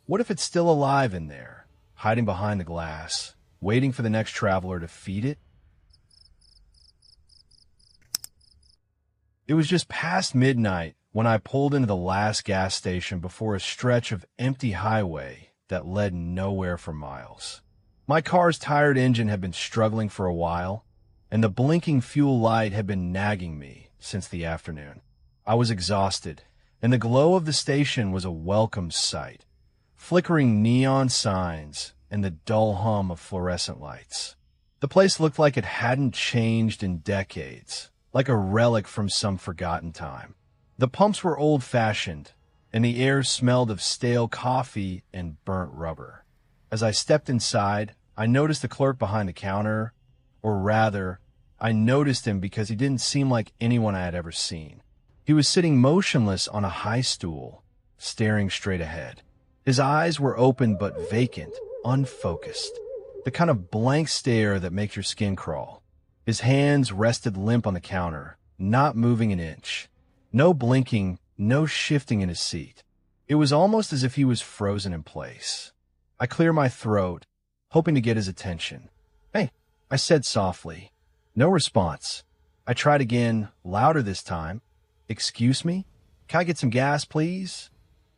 what if it's still alive in there, hiding behind the glass, waiting for the next traveler to feed it? It was just past midnight when I pulled into the last gas station before a stretch of empty highway that led nowhere for miles. My car's tired engine had been struggling for a while, and the blinking fuel light had been nagging me since the afternoon. I was exhausted, and the glow of the station was a welcome sight. Flickering neon signs and the dull hum of fluorescent lights. The place looked like it hadn't changed in decades, like a relic from some forgotten time. The pumps were old-fashioned, and the air smelled of stale coffee and burnt rubber. As I stepped inside, I noticed the clerk behind the counter, or rather, I noticed him because he didn't seem like anyone I had ever seen. He was sitting motionless on a high stool, staring straight ahead. His eyes were open but vacant, unfocused. The kind of blank stare that makes your skin crawl. His hands rested limp on the counter, not moving an inch. No blinking, no shifting in his seat. It was almost as if he was frozen in place. I cleared my throat, hoping to get his attention. "Hey," I said softly. No response. I tried again, louder this time. "Excuse me?" Can I get some gas, please?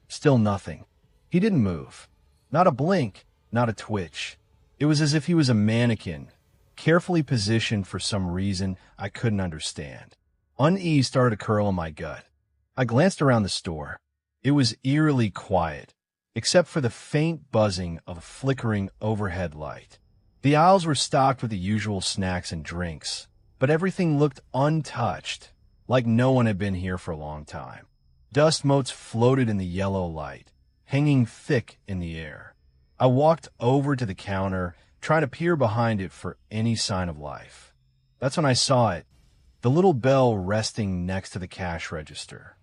Still nothing. He didn't move. Not a blink, not a twitch. It was as if he was a mannequin, carefully positioned for some reason I couldn't understand. Unease started to curl in my gut. I glanced around the store. It was eerily quiet, except for the faint buzzing of a flickering overhead light. The aisles were stocked with the usual snacks and drinks, but everything looked untouched, like no one had been here for a long time. Dust motes floated in the yellow light, hanging thick in the air. I walked over to the counter, trying to peer behind it for any sign of life. That's when I saw it, the little bell resting next to the cash register.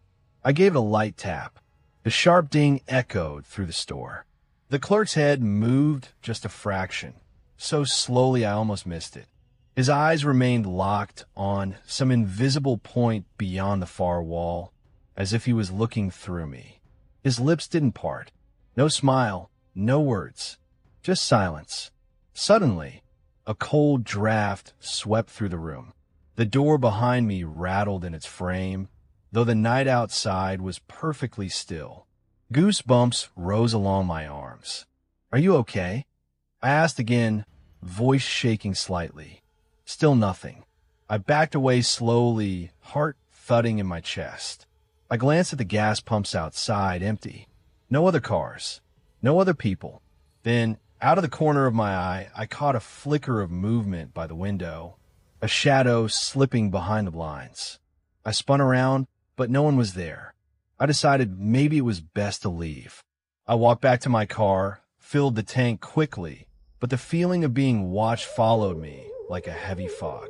I gave it a light tap. The sharp ding echoed through the store. The clerk's head moved just a fraction, so slowly I almost missed it. His eyes remained locked on some invisible point beyond the far wall, as if he was looking through me. His lips didn't part. No smile, no words, just silence. Suddenly, a cold draft swept through the room. The door behind me rattled in its frame, though the night outside was perfectly still. Goosebumps rose along my arms. "Are you okay?" I asked again, voice shaking slightly. Still nothing. I backed away slowly, heart thudding in my chest. I glanced at the gas pumps outside, empty. No other cars. No other people. Then, out of the corner of my eye, I caught a flicker of movement by the window, a shadow slipping behind the blinds. I spun around, but no one was there. I decided maybe it was best to leave. I walked back to my car, filled the tank quickly, but the feeling of being watched followed me like a heavy fog.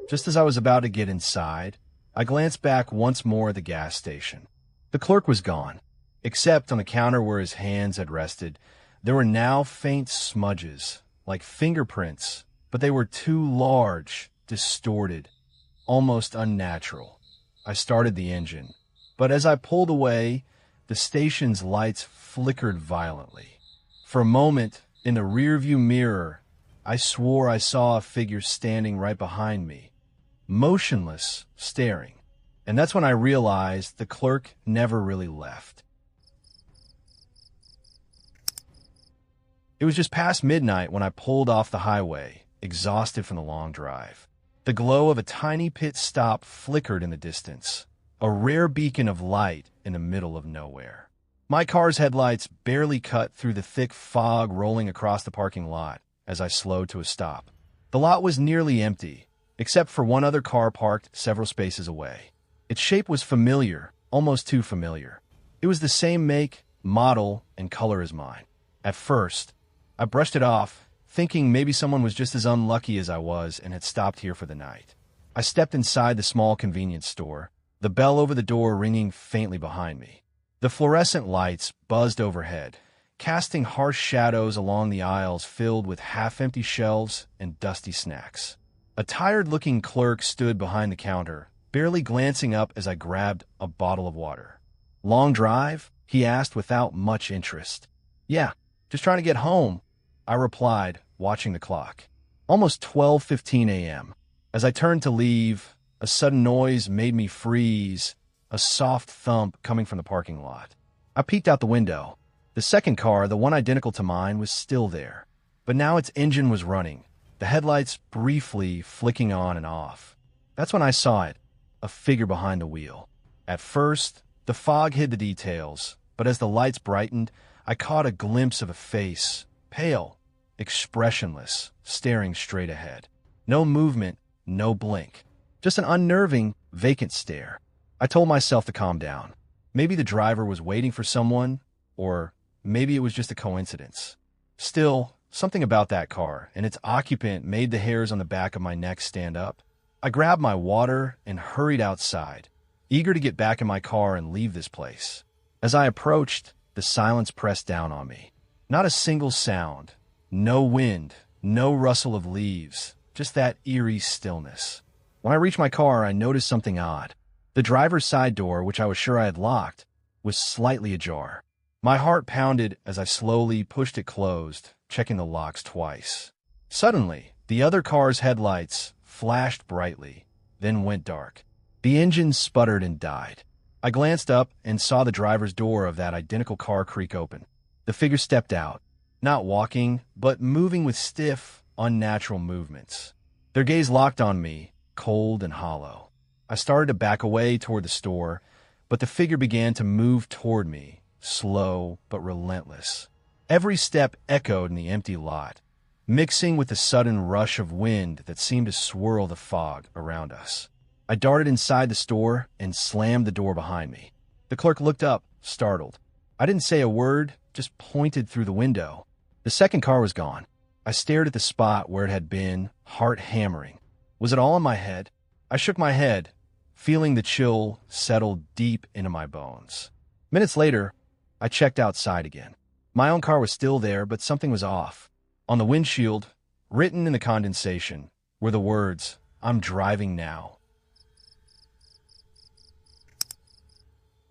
Just as I was about to get inside, I glanced back once more at the gas station. The clerk was gone, except on the counter where his hands had rested. There were now faint smudges, like fingerprints, but they were too large, distorted, almost unnatural. I started the engine, but as I pulled away, the station's lights flickered violently. For a moment, in the rearview mirror, I swore I saw a figure standing right behind me, motionless, staring. And that's when I realized the clerk never really left. It was just past midnight when I pulled off the highway, exhausted from the long drive. The glow of a tiny pit stop flickered in the distance, a rare beacon of light in the middle of nowhere. My car's headlights barely cut through the thick fog rolling across the parking lot as I slowed to a stop. The lot was nearly empty, except for one other car parked several spaces away. Its shape was familiar, almost too familiar. It was the same make, model, and color as mine. At first, I brushed it off, thinking maybe someone was just as unlucky as I was and had stopped here for the night. I stepped inside the small convenience store, the bell over the door ringing faintly behind me. The fluorescent lights buzzed overhead, casting harsh shadows along the aisles filled with half-empty shelves and dusty snacks. A tired-looking clerk stood behind the counter, barely glancing up as I grabbed a bottle of water. "Long drive?" he asked without much interest. "Yeah, just trying to get home," I replied, watching the clock. Almost 12:15 a.m. As I turned to leave, a sudden noise made me freeze, a soft thump coming from the parking lot. I peeked out the window. The second car, the one identical to mine, was still there, but now its engine was running, the headlights briefly flicking on and off. That's when I saw it, a figure behind the wheel. At first, the fog hid the details, but as the lights brightened, I caught a glimpse of a face, pale, expressionless, staring straight ahead. No movement, no blink. Just an unnerving, vacant stare. I told myself to calm down. Maybe the driver was waiting for someone, or maybe it was just a coincidence. Still, something about that car and its occupant made the hairs on the back of my neck stand up. I grabbed my water and hurried outside, eager to get back in my car and leave this place. As I approached, the silence pressed down on me. Not a single sound, no wind, no rustle of leaves, just that eerie stillness. When I reached my car, I noticed something odd. The driver's side door, which I was sure I had locked, was slightly ajar. My heart pounded as I slowly pushed it closed, checking the locks twice. Suddenly, the other car's headlights flashed brightly, then went dark. The engine sputtered and died. I glanced up and saw the driver's door of that identical car creak open. The figure stepped out, not walking, but moving with stiff, unnatural movements. Their gaze locked on me, cold and hollow. I started to back away toward the store, but the figure began to move toward me, slow but relentless. Every step echoed in the empty lot, mixing with the sudden rush of wind that seemed to swirl the fog around us. I darted inside the store and slammed the door behind me. The clerk looked up, startled. I didn't say a word, just pointed through the window. The second car was gone. I stared at the spot where it had been, heart hammering. Was it all in my head? I shook my head, feeling the chill settle deep into my bones. Minutes later, I checked outside again. My own car was still there, but something was off. On the windshield, written in the condensation, were the words, "I'm driving now."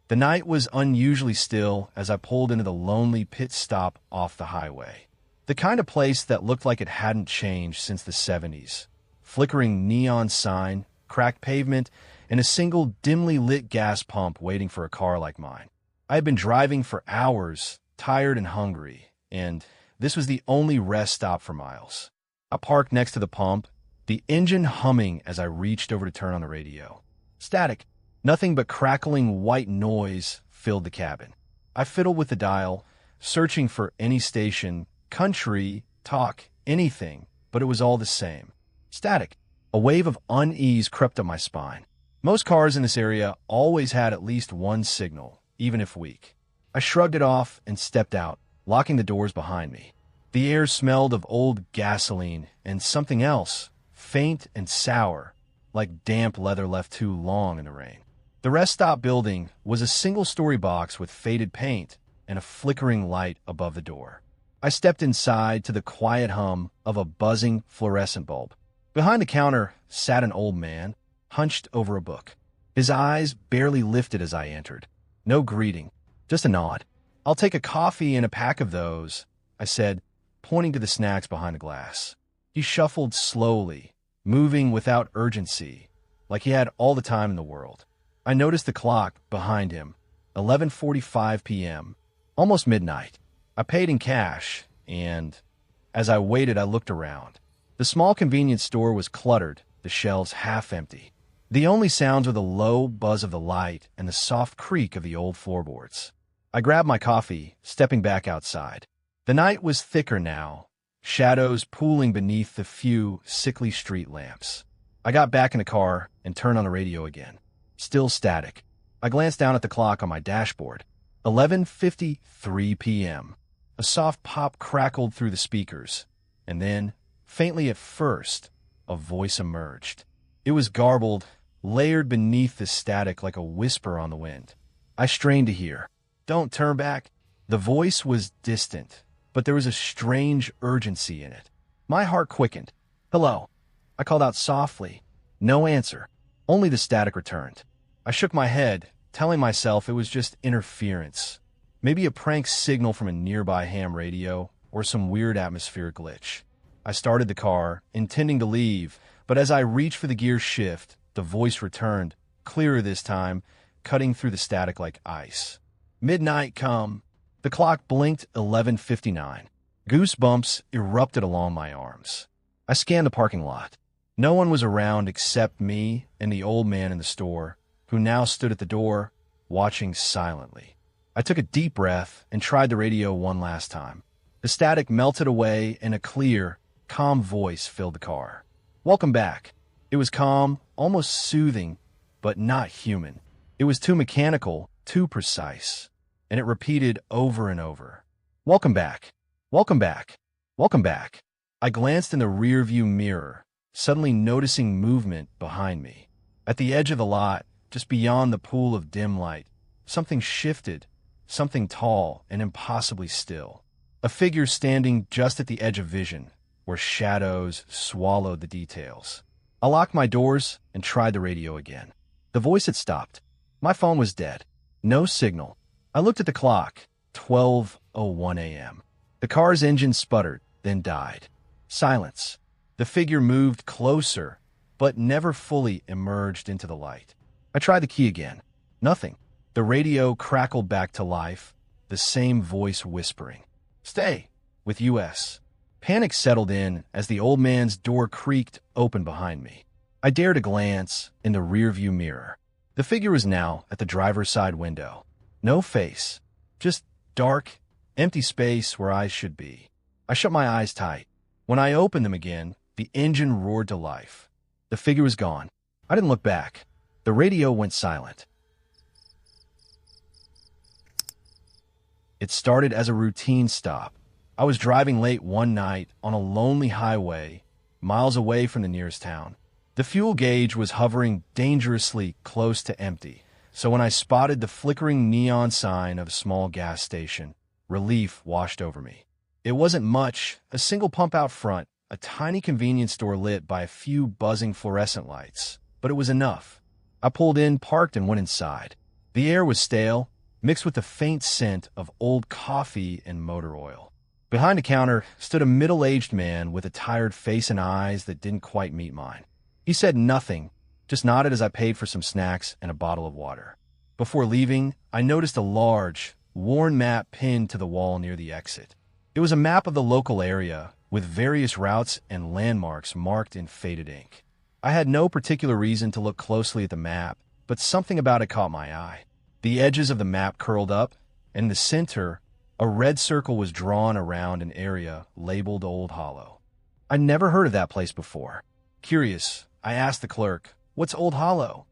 The night was unusually still as I pulled into the lonely pit stop off the highway. The kind of place that looked like it hadn't changed since the 70s. Flickering neon sign, cracked pavement, and a single dimly lit gas pump waiting for a car like mine. I had been driving for hours, tired and hungry, and this was the only rest stop for miles. I parked next to the pump, the engine humming as I reached over to turn on the radio. Static. Nothing but crackling white noise filled the cabin. I fiddled with the dial, searching for any station, country, talk, anything, but it was all the same. Static. A wave of unease crept up my spine. Most cars in this area always had at least one signal, even if weak. I shrugged it off and stepped out, locking the doors behind me. The air smelled of old gasoline and something else, faint and sour, like damp leather left too long in the rain. The rest stop building was a single-story box with faded paint and a flickering light above the door. I stepped inside to the quiet hum of a buzzing fluorescent bulb. Behind the counter sat an old man, hunched over a book. His eyes barely lifted as I entered. No greeting, just a nod. "I'll take a coffee and a pack of those," I said, pointing to the snacks behind the glass. He shuffled slowly, moving without urgency, like he had all the time in the world. I noticed the clock behind him, 11:45 p.m., almost midnight. I paid in cash, and as I waited, I looked around. The small convenience store was cluttered, the shelves half empty. The only sounds were the low buzz of the light and the soft creak of the old floorboards. I grabbed my coffee, stepping back outside. The night was thicker now, shadows pooling beneath the few sickly street lamps. I got back in the car and turned on the radio again. Still static. I glanced down at the clock on my dashboard. 11:53 p.m. A soft pop crackled through the speakers, and then, faintly at first, a voice emerged. It was garbled, layered beneath the static like a whisper on the wind. I strained to hear. "Don't turn back." The voice was distant, but there was a strange urgency in it. My heart quickened. "Hello." I called out softly. No answer. Only the static returned. I shook my head, telling myself it was just interference. Maybe a prank signal from a nearby ham radio or some weird atmospheric glitch. I started the car, intending to leave, but as I reached for the gear shift, the voice returned, clearer this time, cutting through the static like ice. "Midnight come." The clock blinked 11:59. Goosebumps erupted along my arms. I scanned the parking lot. No one was around except me and the old man in the store, who now stood at the door, watching silently. I took a deep breath and tried the radio one last time. The static melted away and a clear, calm voice filled the car. "Welcome back." It was calm, almost soothing, but not human. It was too mechanical, too precise, and it repeated over and over. "Welcome back. Welcome back. Welcome back." I glanced in the rearview mirror, suddenly noticing movement behind me. At the edge of the lot, just beyond the pool of dim light, something shifted, something tall and impossibly still. A figure standing just at the edge of vision, where shadows swallowed the details. I locked my doors and tried the radio again. The voice had stopped. My phone was dead. No signal. I looked at the clock, 12:01 a.m. The car's engine sputtered, then died. Silence. The figure moved closer, but never fully emerged into the light. I tried the key again. Nothing. The radio crackled back to life, the same voice whispering, "Stay, with US." Panic settled in as the old man's door creaked open behind me. I dared a glance in the rearview mirror. The figure was now at the driver's side window. No face, just dark, empty space where eyes should be. I shut my eyes tight. When I opened them again, the engine roared to life. The figure was gone. I didn't look back. The radio went silent. It started as a routine stop. I was driving late one night on a lonely highway, miles away from the nearest town. The fuel gauge was hovering dangerously close to empty, so when I spotted the flickering neon sign of a small gas station, relief washed over me. It wasn't much, a single pump out front, a tiny convenience store lit by a few buzzing fluorescent lights, but it was enough. I pulled in, parked, and went inside. The air was stale, mixed with the faint scent of old coffee and motor oil. Behind a counter stood a middle-aged man with a tired face and eyes that didn't quite meet mine. He said nothing, just nodded as I paid for some snacks and a bottle of water. Before leaving, I noticed a large, worn map pinned to the wall near the exit. It was a map of the local area, with various routes and landmarks marked in faded ink. I had no particular reason to look closely at the map, but something about it caught my eye. The edges of the map curled up, and in the center, a red circle was drawn around an area labeled Old Hollow. I'd never heard of that place before. Curious, I asked the clerk, "What's Old Hollow?"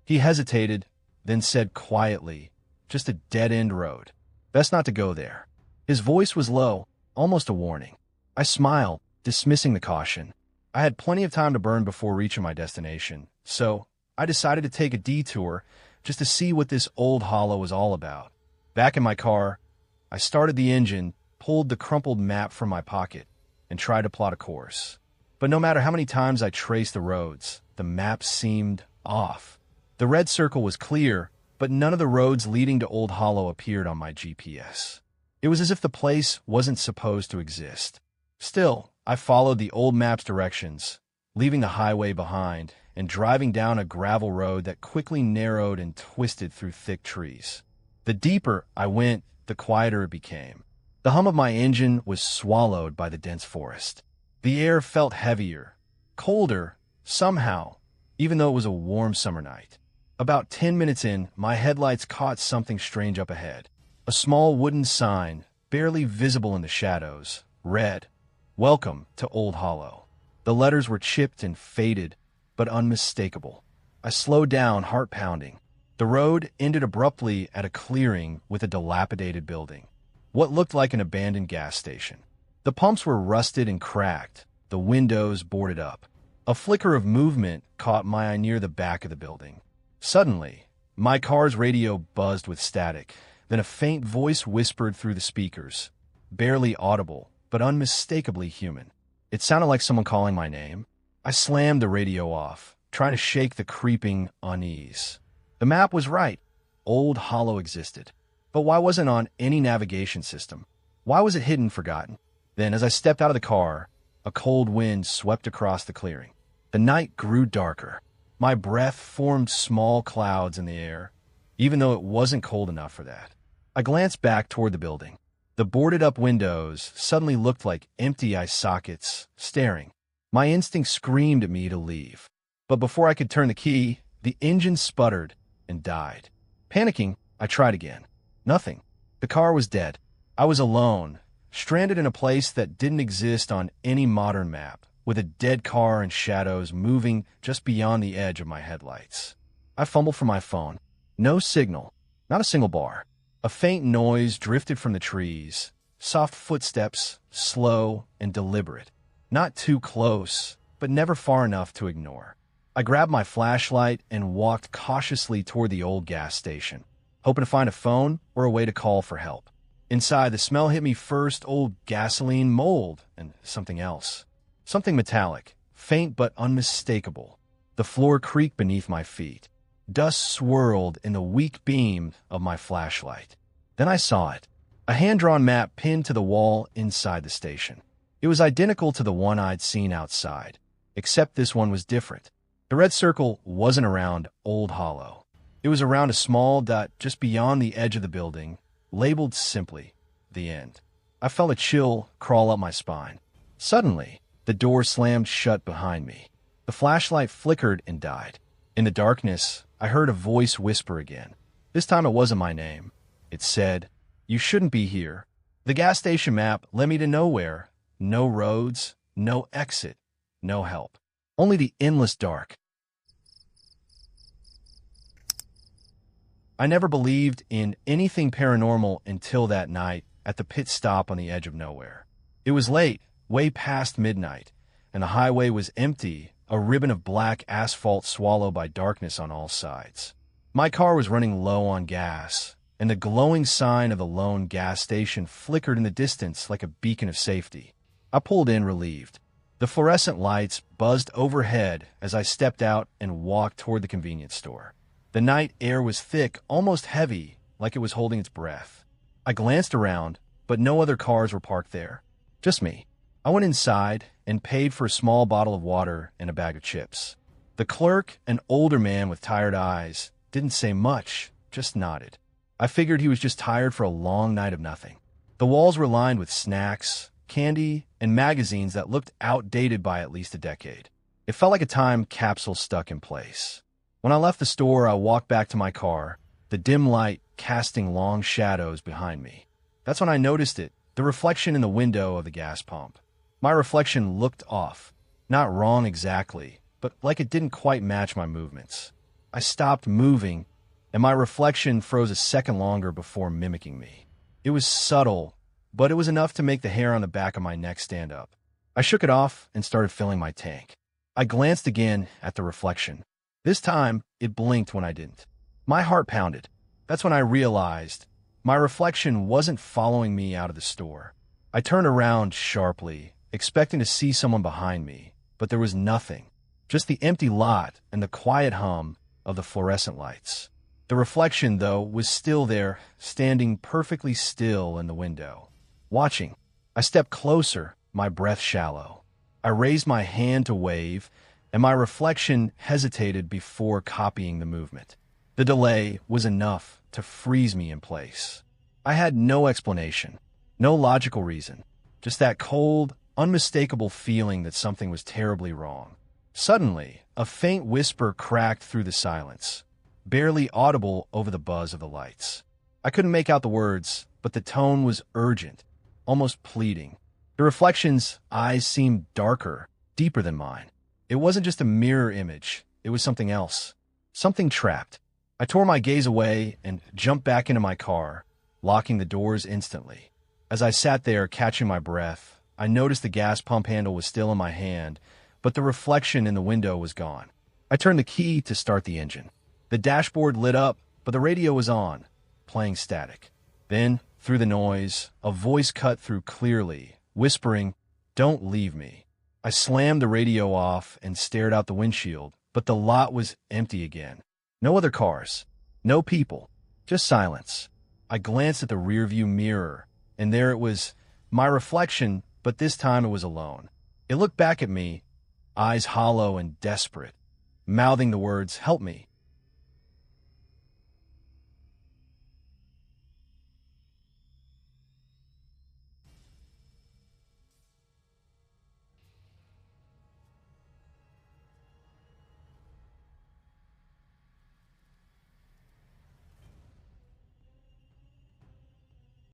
He hesitated, then said quietly, "Just a dead-end road. Best not to go there." His voice was low, almost a warning. I smiled, dismissing the caution. I had plenty of time to burn before reaching my destination, so I decided to take a detour just to see what this Old Hollow was all about. Back in my car, I started the engine, pulled the crumpled map from my pocket, and tried to plot a course. But no matter how many times I traced the roads, the map seemed off. The red circle was clear, but none of the roads leading to Old Hollow appeared on my GPS. It was as if the place wasn't supposed to exist. Still, I followed the old map's directions, leaving the highway behind and driving down a gravel road that quickly narrowed and twisted through thick trees. The deeper I went, the quieter it became. The hum of my engine was swallowed by the dense forest. The air felt heavier, colder, somehow, even though it was a warm summer night. About 10 minutes in, my headlights caught something strange up ahead. A small wooden sign, barely visible in the shadows, read, "Welcome to Old Hollow." The letters were chipped and faded, but unmistakable. I slowed down, heart pounding. The road ended abruptly at a clearing with a dilapidated building, what looked like an abandoned gas station. The pumps were rusted and cracked, the windows boarded up. A flicker of movement caught my eye near the back of the building. Suddenly, my car's radio buzzed with static, then a faint voice whispered through the speakers, barely audible, but unmistakably human. It sounded like someone calling my name. I slammed the radio off, trying to shake the creeping unease. The map was right. Old Hollow existed. But why wasn't it on any navigation system? Why was it hidden, forgotten? Then, as I stepped out of the car, a cold wind swept across the clearing. The night grew darker. My breath formed small clouds in the air, even though it wasn't cold enough for that. I glanced back toward the building. The boarded-up windows suddenly looked like empty eye sockets, staring. My instinct screamed at me to leave. But before I could turn the key, the engine sputtered and died. Panicking, I tried again. Nothing. The car was dead. I was alone, stranded in a place that didn't exist on any modern map, with a dead car and shadows moving just beyond the edge of my headlights. I fumbled for my phone. No signal. Not a single bar. A faint noise drifted from the trees. Soft footsteps, slow and deliberate. Not too close, but never far enough to ignore. I grabbed my flashlight and walked cautiously toward the old gas station, hoping to find a phone or a way to call for help. Inside, the smell hit me first, old gasoline, mold, and something else. Something metallic, faint but unmistakable. The floor creaked beneath my feet. Dust swirled in the weak beam of my flashlight. Then I saw it. A hand-drawn map pinned to the wall inside the station. It was identical to the one I'd seen outside, except this one was different. The red circle wasn't around Old Hollow. It was around a small dot just beyond the edge of the building, labeled simply, "The End." I felt a chill crawl up my spine. Suddenly, the door slammed shut behind me. The flashlight flickered and died. In the darkness, I heard a voice whisper again. This time it wasn't my name. It said, "You shouldn't be here." The gas station map led me to nowhere. No roads, no exit, no help. Only the endless dark. I never believed in anything paranormal until that night at the pit stop on the edge of nowhere. It was late, way past midnight, and the highway was empty, a ribbon of black asphalt swallowed by darkness on all sides. My car was running low on gas, and the glowing sign of the lone gas station flickered in the distance like a beacon of safety. I pulled in relieved. The fluorescent lights buzzed overhead as I stepped out and walked toward the convenience store. The night air was thick, almost heavy, like it was holding its breath. I glanced around, but no other cars were parked there. Just me. I went inside and paid for a small bottle of water and a bag of chips. The clerk, an older man with tired eyes, didn't say much, just nodded. I figured he was just tired for a long night of nothing. The walls were lined with snacks, candy, and magazines that looked outdated by at least a decade. It felt like a time capsule stuck in place. When I left the store, I walked back to my car, the dim light casting long shadows behind me. That's when I noticed it, the reflection in the window of the gas pump. My reflection looked off. Not wrong exactly, but like it didn't quite match my movements. I stopped moving, and my reflection froze a second longer before mimicking me. It was subtle, but it was enough to make the hair on the back of my neck stand up. I shook it off and started filling my tank. I glanced again at the reflection. This time, it blinked when I didn't. My heart pounded. That's when I realized my reflection wasn't following me out of the store. I turned around sharply, expecting to see someone behind me, but there was nothing. Just the empty lot and the quiet hum of the fluorescent lights. The reflection, though, was still there, standing perfectly still in the window, watching. I stepped closer, my breath shallow. I raised my hand to wave, and my reflection hesitated before copying the movement. The delay was enough to freeze me in place. I had no explanation, no logical reason, just that cold, unmistakable feeling that something was terribly wrong. Suddenly, a faint whisper cracked through the silence, barely audible over the buzz of the lights. I couldn't make out the words, but the tone was urgent, almost pleading. The reflection's eyes seemed darker, deeper than mine. It wasn't just a mirror image, it was something else, something trapped. I tore my gaze away and jumped back into my car, locking the doors instantly. As I sat there catching my breath, I noticed the gas pump handle was still in my hand, but the reflection in the window was gone. I turned the key to start the engine. The dashboard lit up, but the radio was on, playing static. Then, through the noise, a voice cut through clearly, whispering, "Don't leave me." I slammed the radio off and stared out the windshield, but the lot was empty again. No other cars, no people, just silence. I glanced at the rearview mirror, and there it was, my reflection, but this time it was alone. It looked back at me, eyes hollow and desperate, mouthing the words, "Help me."